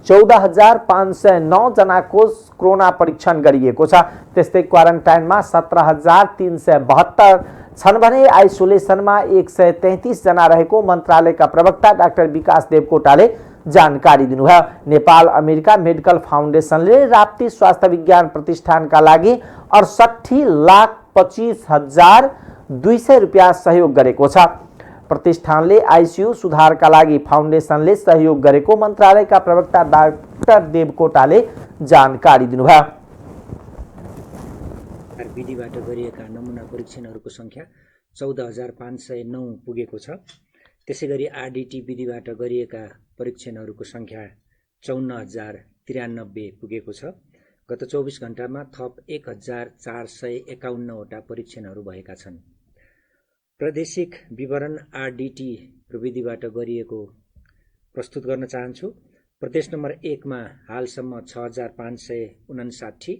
S1: 14,509 जनाको कोरोना परीक्षण गरिएको छ। त्यस्तै क्वारेन्टाइनमा 17,372 छन् भने आइसोलेसनमा 133 जना रहेको मन्त्रालयका प्रवक्ता डाक्टर विकास देवकोटाले जानकारी दिनुभयो। नेपाल अमेरिका मेडिकल फाउन्डेसनले राप्ती स्वास्थ्य विज्ञान प्रतिष्ठानका लागि 68,25,200 रुपियाँ सहयोग गरेको छ। प्रतिष्ठानले आइसियु सुधारका लागि फाउन्डेसनले सहयोग गरेको मन्त्रालयका प्रवक्ता डाक्टर देवकोटाले जानकारी दिनुभयो।
S6: विधिबाट गरिएका नमुना परीक्षणहरूको सङ्ख्या 14,509 पुगेको छ। त्यसैगरी आरडिटी विधिबाट गरिएका परीक्षणहरूको सङ्ख्या 54,093 पुगेको छ। गत 24 घण्टामा थप 1,451 वटा परीक्षणहरू भएका छन्। प्रादेशिक विवरण आरडिटी प्रविधिबाट गरिएको प्रस्तुत गर्न चाहन्छु। प्रदेश नम्बर 1 मा हालसम्म 6,559,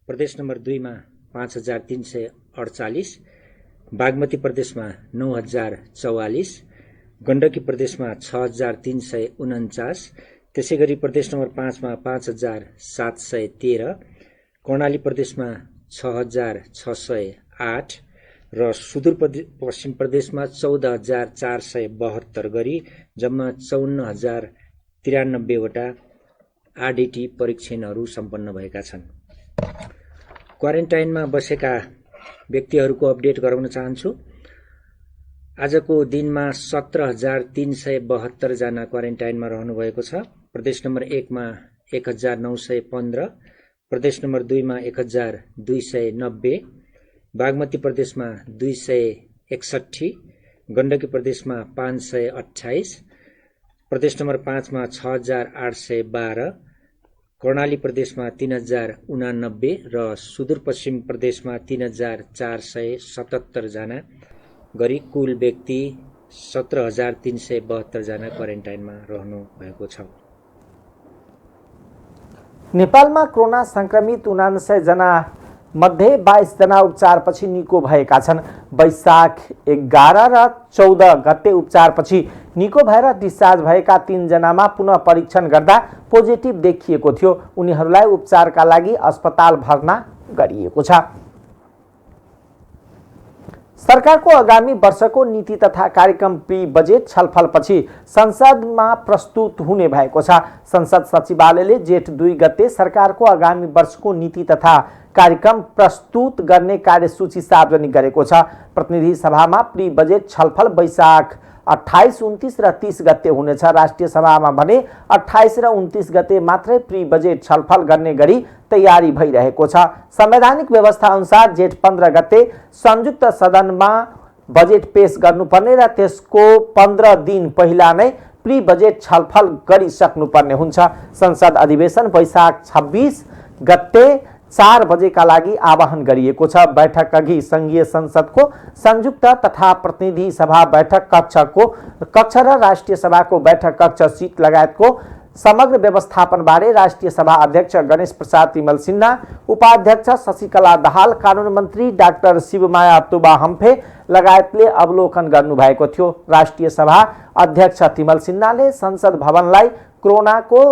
S6: प्रदेश नम्बर 2 मा 5,348, बागमती प्रदेशमा 9,044, गण्डकी प्रदेशमा 6,349, त्यसैगरी प्रदेश नम्बर 5 मा 5,713, कर्णाली प्रदेशमा 6,608 र सुदूर पश्चिम प्रदेशमा 14,472 गरी जम्मा 54,093 वटा आरडिटी परीक्षणहरू सम्पन्न भएका छन्। क्वारेन्टाइनमा बसेका व्यक्तिहरूको अपडेट गराउन चाहन्छु। आजको दिनमा 17,372 जना क्वारेन्टाइनमा रहनुभएको छ। प्रदेश नम्बर 1 मा 1,915, प्रदेश नम्बर 2 मा 1,290, बागमती प्रदेशमा 261, गण्डकी प्रदेशमा 528, प्रदेश नम्बर 5 मा 6,812, कर्णाली प्रदेशमा 3,089 र सुदूरपश्चिम प्रदेशमा 3,477 जना गरी कुल व्यक्ति 17,372 जना क्वारेन्टाइनमा रहनु भएको छ।
S1: नेपालमा कोरोना संक्रमित 79 जना मध्ये 22 जना उपचारपछि निको भएका छन्। वैशाख 11 र 14 गते उपचारपछि निको भएर डिस्चार्ज भएका 3 जनामा पुनः परीक्षण गर्दा पोजिटिभ देखिएको थियो। उनीहरूलाई उपचारका लागि अस्पताल भर्ना गरिएको छ। सरकारको आगामी वर्षको नीति तथा कार्यक्रम प्री बजेट छलफलपछि संसदमा प्रस्तुत हुने भएको छ। संसद सचिवालयले जेठ 2 गते सरकारको आगामी वर्षको नीति तथा कार्यक्रम प्रस्तुत गर्ने कार्यसूची सार्वजनिक गरेको छ। प्रतिनिधि सभामा प्री बजेट छलफल वैशाख 28, 29 र 30 गते हुनेछ। राष्ट्रिय सभामा भने 28 र 29 गते मात्रै प्री बजेट छलफल गर्ने गरी तयारी भइरहेको छ। संवैधानिक व्यवस्था अनुसार जेठ 15 गते संयुक्त सदनमा बजेट पेश गर्नुपर्ने र त्यसको 15 दिन पहिला नै प्री बजेट छलफल गरिसक्नुपर्ने हुन्छ। संसद अधिवेशन वैशाख 26 गते 4 बजेका लागि आह्वान गरिएको छ। बैठक अघि संघीय संसदको संयुक्त तथा प्रतिनिधि सभा बैठक कक्ष र राष्ट्रिय सभाको बैठक कक्ष सीट लगायतको समग्र व्यवस्थापनबारे राष्ट्रिय सभा अध्यक्ष गणेश प्रसाद तिमल सिन्हा, उपाध्यक्ष शशिकला दाहाल, कानुन मन्त्री डाक्टर शिवमाया तुबा हम्फे लगायतले अवलोकन गर्नुभएको थियो। राष्ट्रिय सभा अध्यक्ष तिमल सिन्हाले संसद भवनलाई कोरोनाको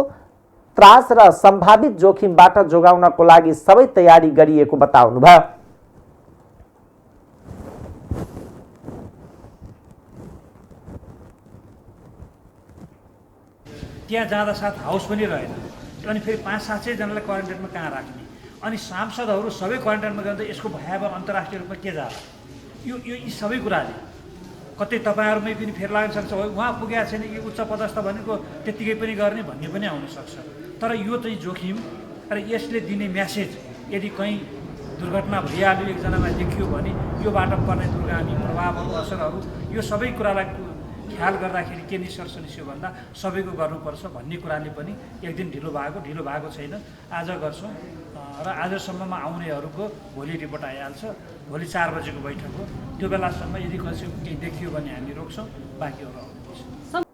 S1: त्रास र सम्भावित जोखिमबाट जोगाउनको लागि सबै तयारी गरिएको बताउनुभयो।
S7: त्यहाँ जाँदा साथ हाउस पनि रहेन, अनि फेरि 500-700 जनालाई क्वारेन्टाइनमा कहाँ राख्ने, अनि सांसदहरू सबै क्वारेन्टाइनमा गएर यसको भयावह अन्तर्राष्ट्रिय रूपमा के जाला, यो यी सबै कुराले कतै तपाईँहरूमै पनि फेर लाग्न सक्छ। उहाँ पुगेको छैन कि उच्च पदस्थ भनेको त्यत्तिकै पनि गर्ने भन्ने पनि आउनसक्छ। तर यो चाहिँ जोखिम र यसले दिने म्यासेज यदि कहीँ दुर्घटना भइहाल्यो, एकजनामा देखियो भने योबाट पर्ने दुर्गामी प्रभावहरू, असरहरू, यो सबै कुरालाई ख्याल गर्दाखेरि के निष्कर्ष निस्क्यो भन्दा सबैको गर्नुपर्छ भन्ने कुराले पनि एक दिन ढिलो भएको छैन, आज गर्छौँ र आजसम्ममा आउनेहरूको भोलि रिपोर्ट आइहाल्छ। भोलि 4 बजेको बैठक हो, त्यो बेलासम्म यदि कसै केही देखियो भने हामी रोक्छौँ, बाँकीहरू आउनुहुन्छ।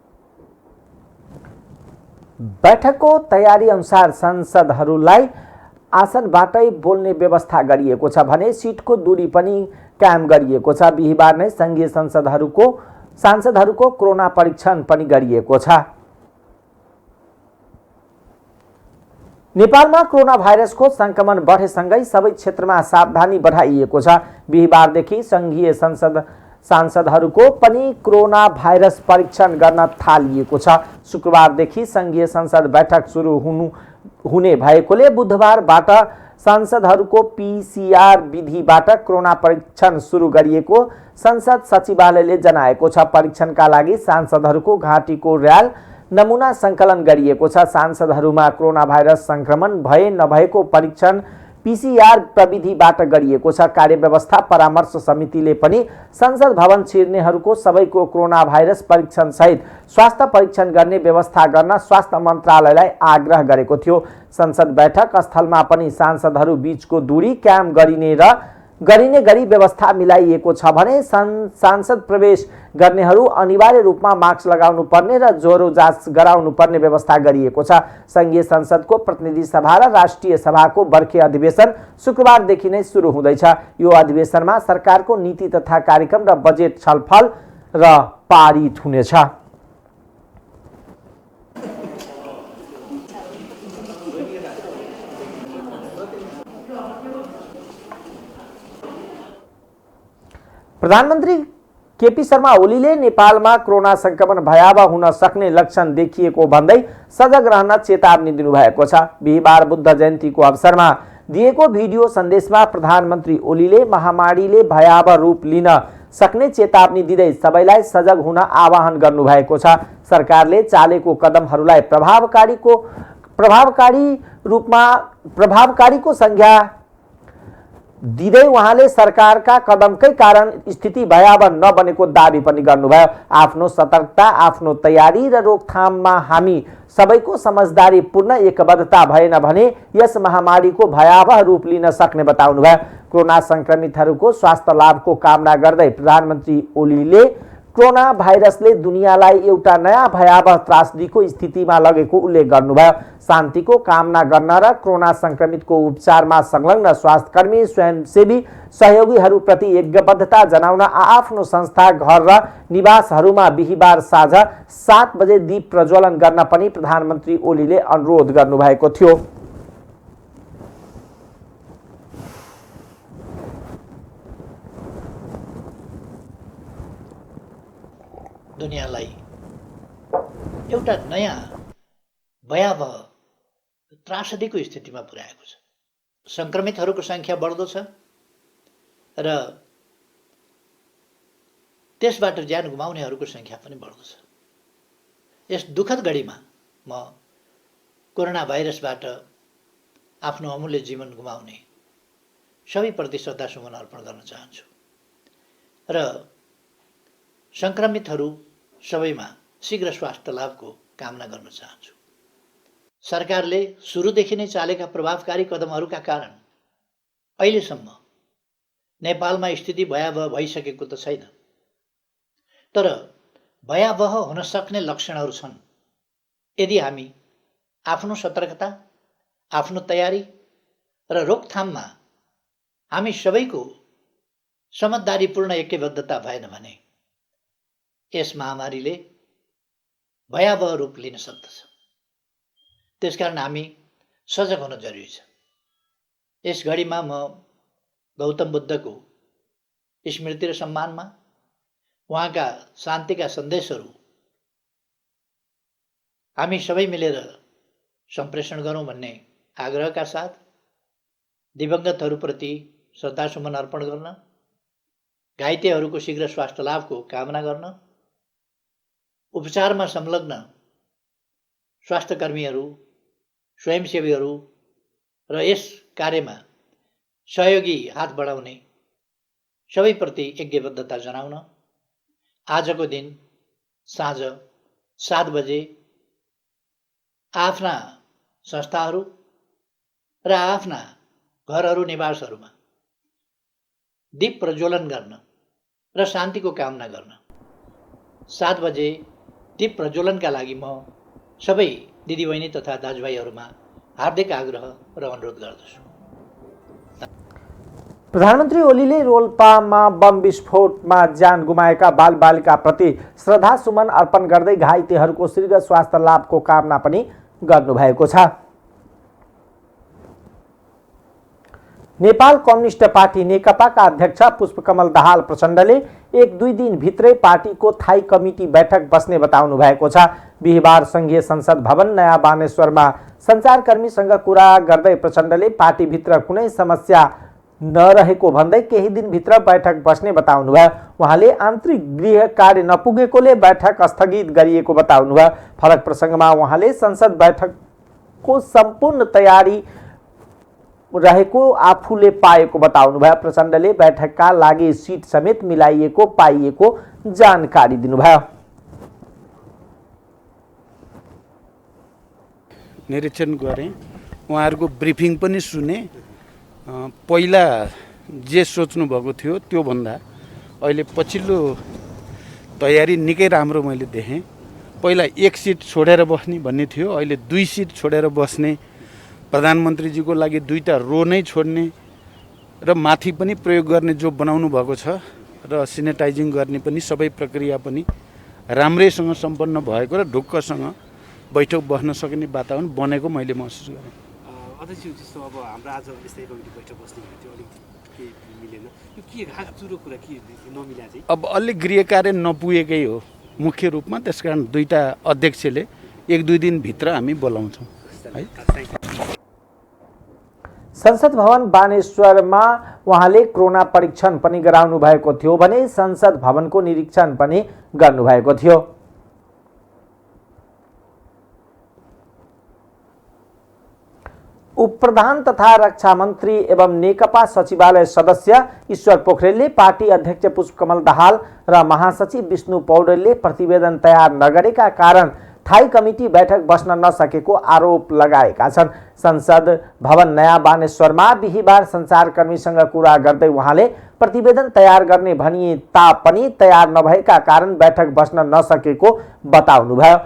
S1: बैठकको तयारी अनुसार सांसदहरूलाई आसनबाटै बोल्ने व्यवस्था गरिएको छ भने सिटको दूरी पनि कायम गरिएको छ। बिहिबार नै संघीय सांसदहरूको कोरोना परीक्षण पनि गरिएको छ। नेपालमा कोरोना भाइरसको संक्रमण बढेसँगै सबै क्षेत्रमा सावधानी बढाइएको छ। बिहिबारदेखि संघीय सांसदहरूको पनि कोरोना भाइरस परीक्षण गर्न थालिएको छ। शुक्रबारदेखि संघीय संसद बैठक सुरु हुने भएकोले बुधबारबाट सांसदहरूको पीसीआर विधिबाट कोरोना परीक्षण सुरु गरिएको संसद सचिवालयले जनाएको छ। परीक्षणका लागि सांसदहरूको घाँटीको र्याल नमुना सङ्कलन गरिएको छ। सांसदहरूमा कोरोना भाइरस संक्रमण भए नभएको परीक्षण पीसीआर प्रविधिबाट गरिएको छ। कार्यव्यवस्था परामर्श समितिले पनि संसद भवन छिर्नेहरूको सबैको कोरोना भाइरस परीक्षण सहित स्वास्थ्य परीक्षण गर्ने व्यवस्था गर्न स्वास्थ्य मन्त्रालयलाई आग्रह गरेको थियो। संसद बैठक स्थलमा पनि सांसदहरू बीचको दूरी कायम गरिने गरी व्यवस्था मिलाइएको छ भने सांसद प्रवेश गर्नेहरू अनिवार्य रूपमा मास्क लगाउनु पर्ने र ज्वरो जाँच गराउनु पर्ने व्यवस्था गरिएको छ। संघीय संसदको प्रतिनिधि सभा र राष्ट्रिय सभाको बर्खे अधिवेशन शुक्रबारदेखि नै सुरु हुँदैछ। यो अधिवेशनमा सरकारको नीति तथा कार्यक्रम र बजेट छलफल र पारित हुनेछ। प्रधानमन्त्री केपी शर्मा ओलीले नेपालमा कोरोना संक्रमण भयावह हुन सक्ने लक्षण देखिएको भन्दै सजग रहन चेतावनी दिनुभएको छ। बिहिबार बुद्ध जयन्तीको अवसरमा दिएको भिडियो सन्देशमा प्रधानमन्त्री ओलीले महामारीले भयावह रूप लिन सक्ने चेतावनी दिँदै सबैलाई सजग हुन आह्वान गर्नुभएको छ। सरकारले चालेको कदमहरूलाई प्रभावकारीको संज्ञा दिँदै उहाँले सरकारका कदमकै कारण स्थिति भयावह नबनेको दाबी पनि गर्नुभयो। आफ्नो सतर्कता, आफ्नो तयारी र रोकथाममा हामी सबैको समझदारीपूर्ण एकबद्धता भएन भने यस महामारीको भयावह रूप लिन सक्ने बताउनुभयो। कोरोना संक्रमितहरूको स्वास्थ्य लाभको कामना गर्दै प्रधानमन्त्री ओलीले कोरोना भाइरसले दुनियाँलाई एउटा नयाँ भयावह त्रासदीको स्थितिमा लगेको उल्लेख गर्नुभयो। शान्तिको कामना गर्न र कोरोना संक्रमितको उपचारमा संलग्न स्वास्थ्यकर्मी स्वयंसेवी सहयोगीहरूप्रति यज्ञबद्धता जनाउन आआफ्नो संस्था, घर र निवासहरूमा बिहिबार साँझ 7 बजे दीप प्रज्वलन गर्न पनि प्रधानमन्त्री ओलीले अनुरोध गर्नुभएको थियो।
S8: दुनियाँलाई एउटा नयाँ भयावह त्रासदीको स्थितिमा पुर्याएको छ। संक्रमितहरूको संख्या बढ्दो छ र त्यसबाट ज्यान गुमाउनेहरूको संख्या पनि बढ्दो छ। यस दुःखद घडीमा म कोरोना भाइरसबाट आफ्नो अमूल्य जीवन गुमाउने सबैप्रति श्रद्धासुमन अर्पण गर्न चाहन्छु र संक्रमितहरू सबैमा शीघ्र स्वास्थ्य लाभको कामना गर्न चाहन्छु। सरकारले सुरुदेखि नै चालेका प्रभावकारी कदमहरूका कारण अहिलेसम्म नेपालमा स्थिति भयावह भइसकेको त छैन, तर भयावह हुन सक्ने लक्षणहरू छन्। यदि हामी आफ्नो सतर्कता, आफ्नो तयारी र रोकथाममा हामी सबैको समझदारीपूर्ण ऐक्यबद्धता भएन भने यस महामारीले भयावह रूप लिन सक्दछ। त्यसकारण हामी सजग हुन जरुरी छ। यस घडीमा म गौतम बुद्धको स्मृति र सम्मानमा उहाँका शान्तिका सन्देशहरू हामी सबै मिलेर सम्प्रेषण गरौँ भन्ने आग्रहका साथ दिवंगतहरूप्रति श्रद्धासुमन अर्पण गर्न, घाइतेहरूको शीघ्र स्वास्थ्य लाभको कामना गर्न, उपचारमा संलग्न स्वास्थ्यकर्मीहरू, स्वयंसेवीहरू र यस कार्यमा सहयोगी हात बढाउने सबैप्रति यज्ञबद्धता जनाउन आजको दिन साँझ 7 बजे आफ्ना संस्थाहरू र आफ्ना घरहरू, निवासहरूमा दीप प्रज्वलन गर्न र शान्तिको कामना गर्न 7 बजे दीप प्रज्वलनका लागि म सबै दिदीबहिनी तथा दाजुभाइहरूमा हार्दिक आग्रह र अनुरोध गर्दछु।
S1: प्रधानमन्त्री ओलीले रोल्पामा बम विस्फोटमा ज्यान गुमाएका बालबालिकाप्रति श्रद्धासुमन अर्पण गर्दै घाइतेहरूको शीघ्र स्वास्थ्य लाभको कामना पनि गर्नुभएको छ। नेपाल कम्युनिस्ट पार्टी नेकपाका अध्यक्ष पुष्पकमल दाहाल प्रचण्डले 1-2 दिन भित्रै पार्टीको थाई कमिटी बैठक बस्ने बताउनु भएको छ। बिहिबार संघीय संसद भवन नयाँ बानेश्वरमा सञ्चारकर्मीसँग कुरा गर्दै प्रचण्डले पार्टीभित्र कुनै समस्या नरहेको भन्दै केही दिनभित्र बैठक बस्ने बताउनुभयो। उहाँले आन्तरिक गृह कार्य नपुगेकोले बैठक स्थगित गरिएको बताउनुभयो। फरक प्रसङ्गमा उहाँले संसद बैठकको सम्पूर्ण तयारी रहेको आफूले पाएको बताउनुभयो। प्रचण्डले बैठकका लागि सिट समेत मिलाइएको पाइएको जानकारी दिनुभयो।
S9: निरीक्षण गरेँ, उहाँहरूको ब्रिफिङ पनि सुने। पहिला जे सोच्नु भएको थियो त्योभन्दा अहिले पछिल्लो तयारी निकै राम्रो मैले देखेँ। पहिला 1 सिट छोडेर बस्ने भन्ने थियो, अहिले 2 सिट छोडेर बस्ने, प्रधानमन्त्रीजीको लागि 2टा रो नै छोड्ने र माथि पनि प्रयोग गर्ने जो बनाउनु भएको छ र सेनिटाइजिङ गर्ने पनि सबै प्रक्रिया पनि राम्रैसँग सम्पन्न भएको र ढुक्कसँग बैठक बस्न सक्ने वातावरण बनेको मैले महसुस गरेँ।
S10: अध्यक्ष जस्तो अब हाम्रो आज स्थायी कमिटी बैठक बस्ने थियो, अलिक के मिलेन, यो के चुरो कुरा के नमिला चाहिँ?
S9: अब अलिक गृह कार्य नपुगेकै हो मुख्य रूपमा, त्यसकारण 2टा अध्यक्षले 1-2 दिनभित्र हामी बोलाउँछौँ है।
S1: संसद भवन बानेश्वरमा उहाँले कोरोना परीक्षण पनि गराउनु भएको थियो भने संसद भवनको निरीक्षण पनि गर्नुभएको थियो। उपप्रधान तथा रक्षा मन्त्री एवं नेकपा सचिवालय सदस्य ईश्वर पोखरेलले पार्टी अध्यक्ष पुष्पकमल दाहाल र महासचिव विष्णु पौडेलले प्रतिवेदन तयार नगरेका कारण थाई कमिटी बैठक बस्न नसकेको आरोप लगाएका छन्। संसद भवन नयाँ बानेश्वरमा बिहिबार सञ्चारकर्मीसँग कुरा गर्दै उहाँले प्रतिवेदन तयार गर्ने भनिए तापनि तयार नभएका कारण बैठक बस्न नसकेको बताउनुभयो।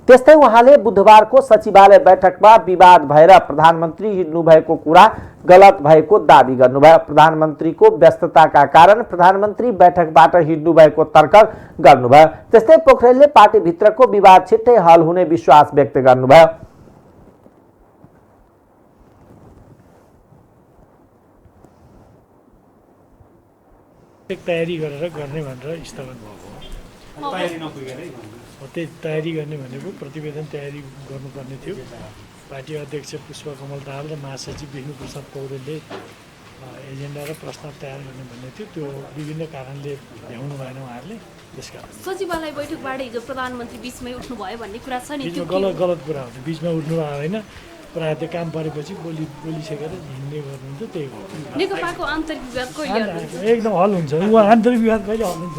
S1: त्यस्तै उहाँले बुधबारको सचिवालय बैठकमा विवाद भएर प्रधानमन्त्री हिँड्नु भएको कुरा गलत भएको दाबी गर्नुभयो। प्रधानमन्त्रीको व्यस्तताका कारण प्रधानमन्त्री बैठकबाट हिँड्नु भएको तर्क गर्नुभयो। त्यस्तै पोखरेलले पार्टीभित्रको विवाद छिट्टै हल हुने विश्वास व्यक्त गर्नुभयो।
S11: तयारी गरेर गर्ने भनेर स्थगन भएको हो। त्यही तयारी गर्ने भनेको प्रतिवेदन तयारी गर्नुपर्ने थियो। पार्टी अध्यक्ष पुष्पकमल दाहाल र महासचिव विष्णुप्रसाद पौडेलले एजेन्डा र प्रस्ताव तयार गर्ने भन्ने थियो। त्यो विभिन्न कारणले भ्याउनु भएन उहाँहरूले। त्यसकारण
S12: सचिवालय बैठकबाट हिजो प्रधानमन्त्री बिचमै उठ्नुभयो भन्ने कुरा छ नि, त्यो
S11: गलत कुरा हो। बिचमा उठ्नु भएको होइन, प्रायः त्यो काम परेपछि बोलिसकेर हिँड्ने गर्नुहुन्छ। त्यही हो
S12: नेकपाको आन्तरिक विवाद कहिले
S11: एकदम हल हुन्छ। उहाँ आन्तरिक विवाद कहिले हल हुन्छ।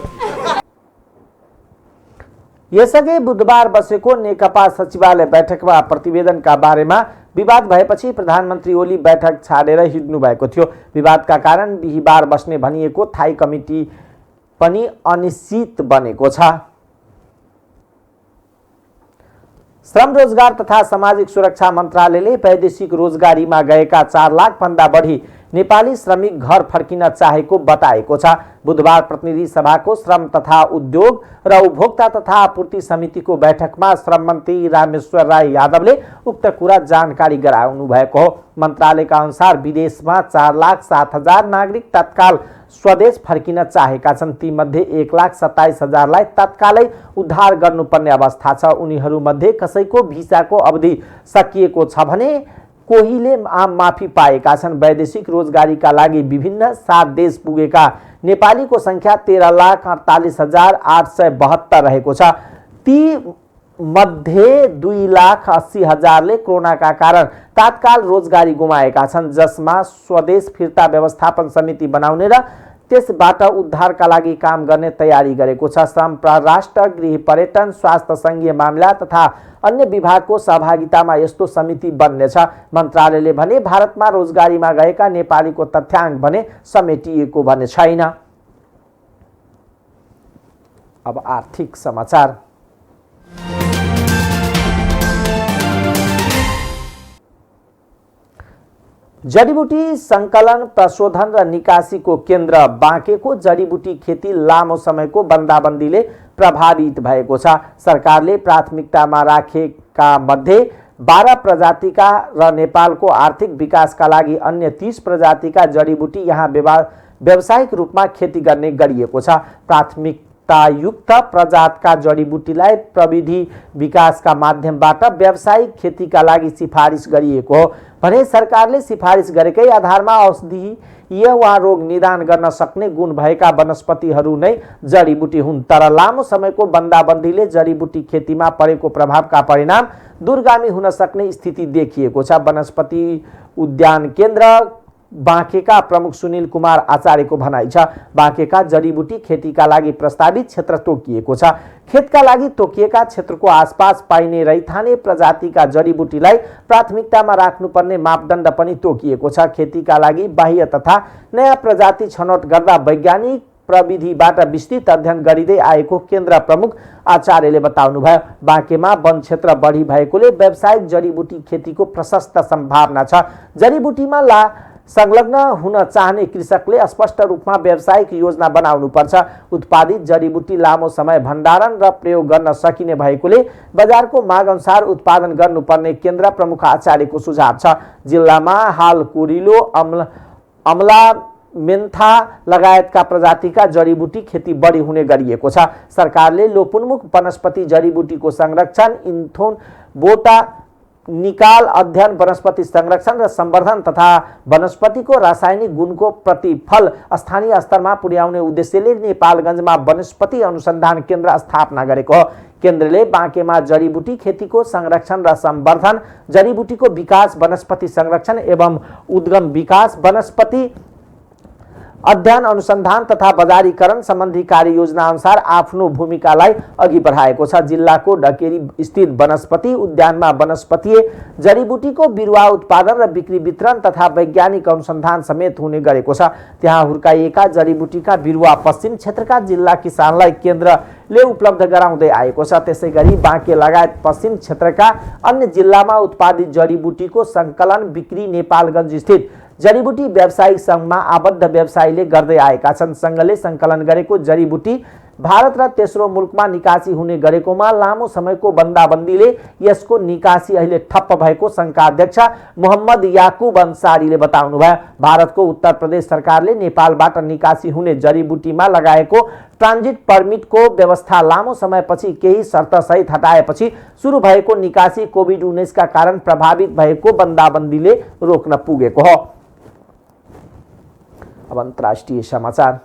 S1: यसअघि बुधबार बसेको नेकपा सचिवालय बैठकमा प्रतिवेदनका बारेमा विवाद भएपछि प्रधानमन्त्री ओली बैठक छाडेर हिँड्नु भएको थियो। विवादका कारण बिहिबार बस्ने भनिएको थाई कमिटी पनि अनिश्चित बनेको छ। श्रम रोजगार तथा सामाजिक सुरक्षा मन्त्रालयले वैदेशिक रोजगारीमा गएका 4 लाख भन्दा बढी नेपाली श्रमिक घर फर्किन चाहेको बताएको छ। बुधबार प्रतिनिधि सभाको श्रम तथा उद्योग र उपभोक्ता तथा आपूर्ति समितिको बैठकमा श्रम मन्त्री रामेश्वर राय यादवले उक्त कुरा जानकारी गराउनु भएको हो। मन्त्रालयका अनुसार विदेशमा 4,07,000 नागरिक तत्काल स्वदेश फर्किन चाहेका छन्। तीमध्ये 1,27,000लाई तत्कालै उद्धार गर्नुपर्ने अवस्था छ। उनीहरूमध्ये कसैको भिसाको अवधि सकिएको छ भने कोहीले आम माफी पाएका छन्। वैदेशिक रोजगारीका लागि विभिन्न 7 देश पुगेका नेपालीको संख्या 13,48,872 रहेको छ। ती मध्ये 2,80,000ले कोरोनाका कारण तात्काल रोजगारी गुमाएका छन्, जसमा स्वदेश फिर्ता व्यवस्थापन समिति बनाउने र त्यसबाट उद्धारका लागि काम गर्ने तयारी गरेको छ। श्रम, परराष्ट्र, गृह, पर्यटन, स्वास्थ्य, संघीय मामिला तथा अन्य विभागको सहभागितामा यस्तो समिति बन्नेछ। मन्त्रालयले भने भारतमा रोजगारीमा गएका नेपालीको तथ्याङ्क भने समेटिएको भने छैन। अब आर्थिक समाचार। जडीबुटी संकलन, प्रशोधन र निकासीको केन्द्र बाँकेको जडीबुटी खेती लामो समयको बन्दाबन्दीले प्रभावित भएको छ। सरकारले प्राथमिकतामा राखेका मध्ये 12 प्रजातिका र नेपालको आर्थिक विकासका लागि अन्य 30 प्रजातिका जडीबुटी यहाँ व्यावसायिक रूपमा खेती गर्ने गरिएको छ। प्राथमिकतायुक्त प्रजातका जडीबुटीलाई प्रविधि विकासका माध्यमबाट व्यावसायिक खेतीका लागि सिफारिस गरिएको हो भने सरकारले सिफारिस गरेकै आधारमा औषधीय वा रोग निदान गर्न सक्ने गुण भएका वनस्पतिहरू नै जडीबुटी हुन्। तर लामो समयको बन्दाबन्दीले जडीबुटी खेतीमा परेको प्रभावका परिणाम दूरगामी हुन सक्ने स्थिति देखिएको छ। वनस्पति उद्यान केन्द्र बाँकेका प्रमुख सुनिल कुमार आचार्यको भनाइ छ। बाँकेका जडीबुटी खेतीका लागि प्रस्तावित क्षेत्र तोकिएको छ। खेतका लागि तोकिएका क्षेत्रको आसपास पाइने रैथाने प्रजातिका जडीबुटीलाई प्राथमिकतामा राख्नुपर्ने मापदण्ड पनि तोकिएको छ। खेतीका लागि बाह्य तथा नयाँ प्रजाति छनौट गर्दा वैज्ञानिक प्रविधिबाट विस्तृत अध्ययन गरिँदै आएको केन्द्र प्रमुख आचार्यले बताउनुभयो। बाँकेमा वन क्षेत्र बढी भएकोले व्यावसायिक जडीबुटी खेतीको प्रशस्त सम्भावना छ। जडीबुटीमा संलग्न हुन चाहने कृषकले स्पष्ट रूपमा व्यावसायिक योजना बनाउनुपर्छ। उत्पादित जडीबुटी लामो समय भण्डारण र प्रयोग गर्न सकिने भएकोले बजारको माग अनुसार उत्पादन गर्नुपर्ने केन्द्र प्रमुख आचार्यको सुझाव छ। जिल्लामा हाल कोरिलो, अमला, मेन्था लगायतका प्रजातिका जडीबुटी खेती बढी हुने गरिएको छ। सरकारले लोपोन्मुख वनस्पति जडीबुटीको संरक्षण, इन्थोन, बोटा निकाल अध्ययन, वनस्पति संरक्षण र संवर्धन तथा वनस्पतिको रासायनिक गुणको प्रतिफल स्थानीय स्तरमा पुर्याउने उद्देश्यले नेपालगञ्जमा वनस्पति अनुसन्धान केन्द्र स्थापना गरेको हो। केन्द्रले बाँकेमा जडीबुटी खेतीको संरक्षण र संवर्धन, जडीबुटीको विकास, वनस्पति संरक्षण एवं उद्गम विकास, वनस्पति अध्ययन अनुसन्धान तथा बजारीकरण सम्बन्धी कार्ययोजना अनुसार आफ्नो भूमिकालाई अघि बढाएको छ। जिल्लाको ढकेरी स्थित वनस्पति उद्यानमा वनस्पतीय जडीबुटीको बिरुवा उत्पादन र बिक्री वितरण तथा वैज्ञानिक अनुसन्धान समेत हुने गरेको छ। त्यहाँ हुर्काइएका जडीबुटीका बिरुवा पश्चिम क्षेत्रका जिल्ला किसानलाई केन्द्रले उपलब्ध गराउँदै आएको छ। त्यसैगरी बाँके लगायत पश्चिम क्षेत्रका अन्य जिल्लामा उत्पादित जडीबुटीको सङ्कलन बिक्री नेपालगञ्ज स्थित जडीबुटी व्यावसायिक सङ्घमा आबद्ध व्यवसायीले गर्दै आएका छन्। सङ्घले सङ्कलन गरेको जडीबुटी भारत र तेस्रो मुलुकमा निकासी हुने गरेकोमा लामो समयको बन्दाबन्दीले यसको निकासी अहिले ठप्प भएको सङ्घका अध्यक्ष मोहम्मद याकुब अन्सारीले बताउनुभयो। भारतको उत्तर प्रदेश सरकारले नेपालबाट निकासी हुने जडीबुटीमा लगाएको ट्रान्जिट पर्मिटको व्यवस्था लामो समयपछि केही शर्तसहित हटाएपछि सुरु भएको निकासी कोभिड-19 का कारण प्रभावित भएको बन्दाबन्दीले रोक्न पुगेको हो। अब अन्तर्राष्ट्रिय समाचार।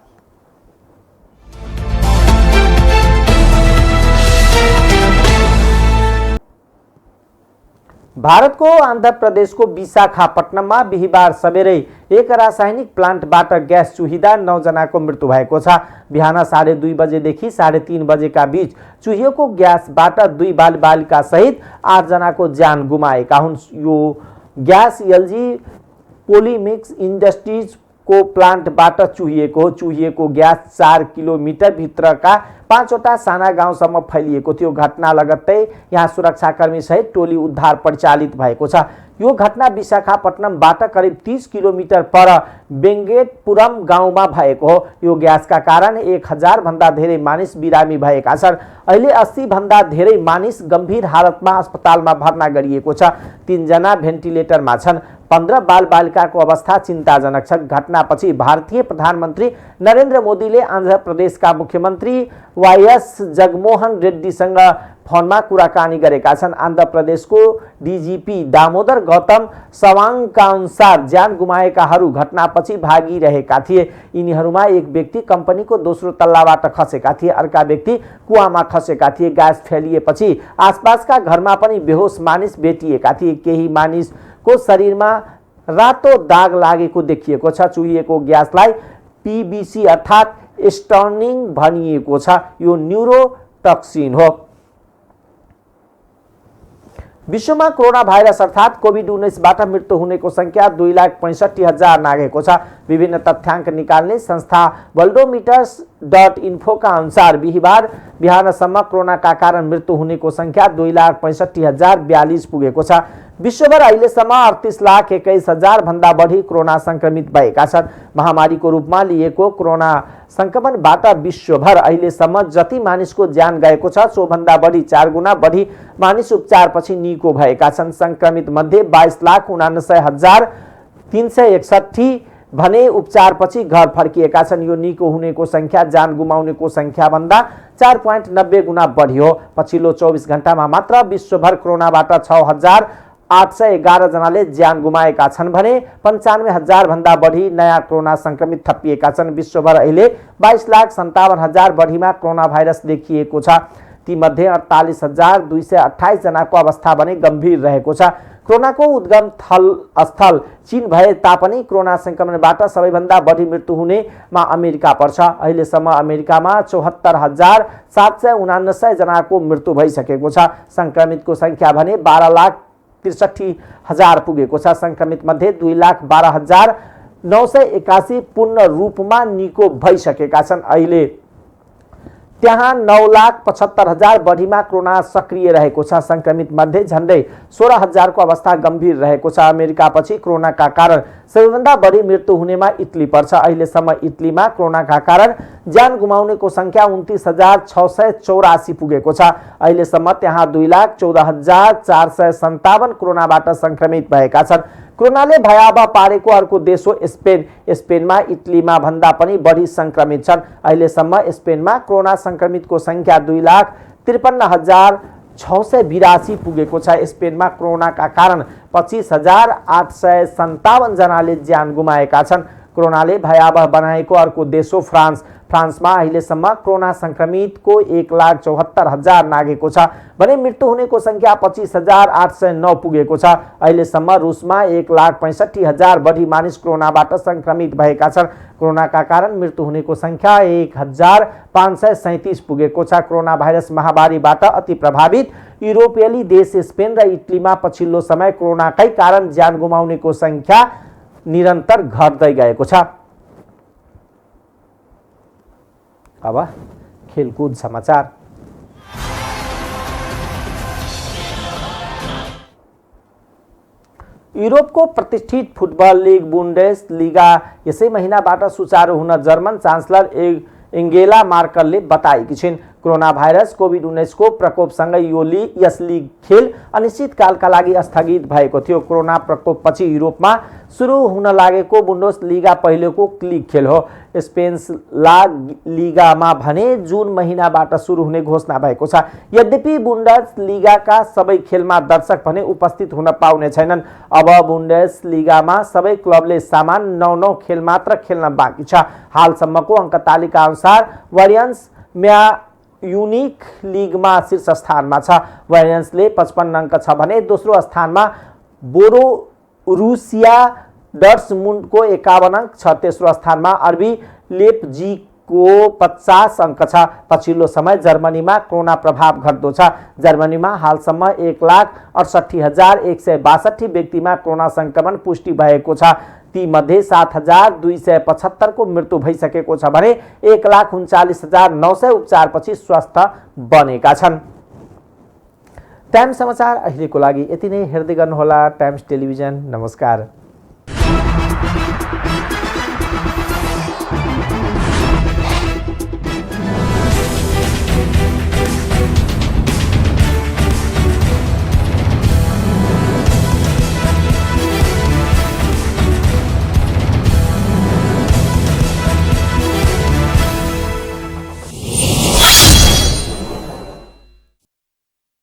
S1: भारतको आन्ध्र प्रदेशको विशाखापट्टनममा बिहिबार सबेरै एक रासायनिक प्लान्टबाट ग्यास चुहिँदा 9 जनाको मृत्यु भएको छ। बिहान 2:30 बजेदेखि 3:30 बजेका बीच चुहिएको ग्यासबाट 2 बालबालिका सहित 8 जनाको ज्यान गुमाएका हुन्। यो ग्यास एलजी पोलिमिक्स इन्डस्ट्रिज को प्लान्टबाट चुहिएको ग्यास 4 किलोमिटर भित्रका 5वटा साना गाउँसम्म फैलिएको थियो। घटना लगत्तै यहाँ सुरक्षाकर्मी सहित टोली उद्धार परिचालित भएको छ। यो घटना विशाखापट्टनमबाट करिब 30 किलोमिटर पर बेङ्गेटपुरम गाउँमा भएको हो। यो ग्यासका कारण 1000 भन्दा धेरै मानिस बिरामी भएका छन्। अहिले 80 भन्दा धेरै मानिस गम्भीर हालतमा अस्पतालमा भर्ना गरिएको छ। 3 जना भेन्टिलेटरमा छन्। 15 बालबालिकाको अवस्था चिन्ताजनक छ। घटनापछि भारतीय प्रधानमन्त्री नरेन्द्र मोदीले आन्ध्र प्रदेशका मुख्यमन्त्री वाइएस जगनमोहन रेड्डीसँग फोनमा कुराकानी गरेका छन्। आन्ध्र प्रदेशको डिजिपी दामोदर गौतम सवाङका अनुसार ज्यान गुमाएकाहरू घटनापछि भागिरहेका थिए। यिनीहरूमा एक व्यक्ति कम्पनीको दोस्रो तल्लाबाट खसेका थिए, अर्का व्यक्ति कुवामा खसेका थिए। ग्यास फैलिएपछि आसपासका घरमा पनि बेहोस मानिस भेटिएका थिए। केही मानिसको शरीरमा रातो दाग लागेको देखिएको छ। चुहिएको ग्यासलाई पीबीसी अर्थात् स्टर्निङ भनिएको छ। यो न्युरोटक्सिन हो। विश्वमा कोरोना भाइरस अर्थात् कोभिड-19बाट मृत्यु हुनेको संख्या 2,65,000 नाघेको छ। विभिन्न तथ्याङ्क निकाल्ने संस्था वर्ल्डोमिटर्स.info का अनुसार बिहिबार बिहानसम्म कोरोनाका कारण मृत्यु हुनेको संख्या 2,65,042 पुगेको छ। विश्वभर अहिलेसम्म 38,21,000 भन्दा बढी कोरोना संक्रमित भएका छन्। महामारीको रूपमा लिएको कोरोना संक्रमणबाट विश्वभर अहिलेसम्म जति मानिसको ज्यान गएको छ सोभन्दा बढी 4 गुणा बढी मानिस उपचारपछि निको भएका छन्। संक्रमित मध्ये 22,79,361 भने उपचारपछि घर फर्किएका छन्। यो निको हुनेको संख्या जान गुमाउनेको संख्या भन्दा 4.90 गुणा बढी हो। पछिल्लो 24 घण्टामा मात्र विश्वभर कोरोनाबाट 6,811 जनाले ज्यान गुमाएका छन् भने 95,000 भन्दा बढी नयाँ कोरोना संक्रमित थपिएका छन्। विश्वभर अहिले 22,57,000 बढीमा कोरोना भाइरस देखिएको छ। तीमध्ये 48,228 जनाको अवस्था भने गम्भीर रहेको छ। कोरोनाको उद्गम स्थल चीन भए तापनि कोरोना संक्रमणबाट सबैभन्दा बढी मृत्यु हुनेमा अमेरिका पर्छ। अहिलेसम्म अमेरिकामा 74,779 जनाको मृत्यु भइसकेको छ। संक्रमितको संख्या भने 12,63,000 पुगेको छ। संक्रमित मध्ये 2,12,981 पूर्ण रूपमा निको भइसकेका छन्। अहिले त्यहाँ 9,75,000 बढीमा कोरोना सक्रिय रहेको छ। संक्रमित मध्ये झन्डै 16,000 को अवस्था गम्भीर रहेको छ। अमेरिकापछि कोरोनाका कारण सबैभन्दा बढी मृत्यु हुनेमा इटली पर्छ। अहिलेसम्म इटलीमा कोरोनाका कारण ज्यान गुमाउनेको संख्या 29,684 पुगेको छ। अहिलेसम्म त्यहाँ 2,14,457 कोरोनाबाट संक्रमित भएका छन्। कोरोनाले भयावह पारेको अर्को देश हो स्पेन। स्पेनमा इटलीमा भन्दा पनि बढी संक्रमित छन्। अहिलेसम्म स्पेनमा कोरोना संक्रमितको संख्या 2,53,682 पुगेको छ। स्पेनमा कोरोनाका कारण 25,857 जनाले ज्यान गुमाएका छन्। कोरोनाले भयावह बनाएको अर्को देश हो फ्रान्स। फ्रान्समा अहिलेसम्म कोरोना संक्रमितको 1,74,000 नागेको छ भने मृत्यु हुनेको संख्या 25,809 पुगेको छ। अहिलेसम्म रुसमा 1,65,000 बढी मानिस कोरोनाबाट संक्रमित भएका छन्। कोरोनाका कारण मृत्यु हुनेको संख्या 1,537 पुगेको छ। कोरोना भाइरस महामारीबाट अति प्रभावित युरोपेली देश स्पेन र इटलीमा पछिल्लो समय कोरोनाकै कारण ज्यान गुमाउनेको संख्या निरन्तर घट्दै गएको छ। अब खेलकुद समाचार। युरोपको प्रतिष्ठित फुटबल लिग बुन्डेसलिगा यसै महिनाबाट सुचारू हुन जर्मन चान्सलर एङ्गेला मार्कलले बताएकी छिन्। कोरोना भाइरस कोभिड-19 को प्रकोपसँगै यस लिग खेल अनिश्चितकालका लागि स्थगित भएको थियो। कोरोना प्रकोपपछि युरोपमा सुरु हुन लागेको बुन्डेसलिगा पहिलेको लिग खेल हो। स्पेन ला लिगामा भने जुन महिनाबाट सुरु हुने घोषणा भएको छ। यद्यपि बुन्डेसलिगाका सबै खेलमा दर्शक भने उपस्थित हुन पाउने छैनन्। अब बुन्डेसलिगामा सबै क्लबले सामान 9 खेल मात्र खेल्न बाँकी छ। हालसम्मको अङ्क तालिका अनुसार वारियन्स म्युनिख लिगमा शीर्ष स्थानमा छ। वारियन्सले 55 अङ्क छ भने दोस्रो स्थानमा बोरुसिया डर्टमुन्डको 51 अङ्क छ। तेस्रो स्थानमा आरबी लेप्जिगको 50 अङ्क छ। पछिल्लो समय जर्मनीमा कोरोना प्रभाव घट्दो छ। जर्मनीमा हालसम्म 1,68,162 व्यक्तिमा कोरोना संक्रमण पुष्टि भएको छ। तीमध्ये 7,275 को मृत्यु भइसकेको छ भने 1,39,900 उपचारपछि स्वस्थ बनेका छन्। टाइम्स समाचार अहिलेको लागि यति नै। हेर्दै गर्नुहोला टाइम्स टेलिभिजन। नमस्कार।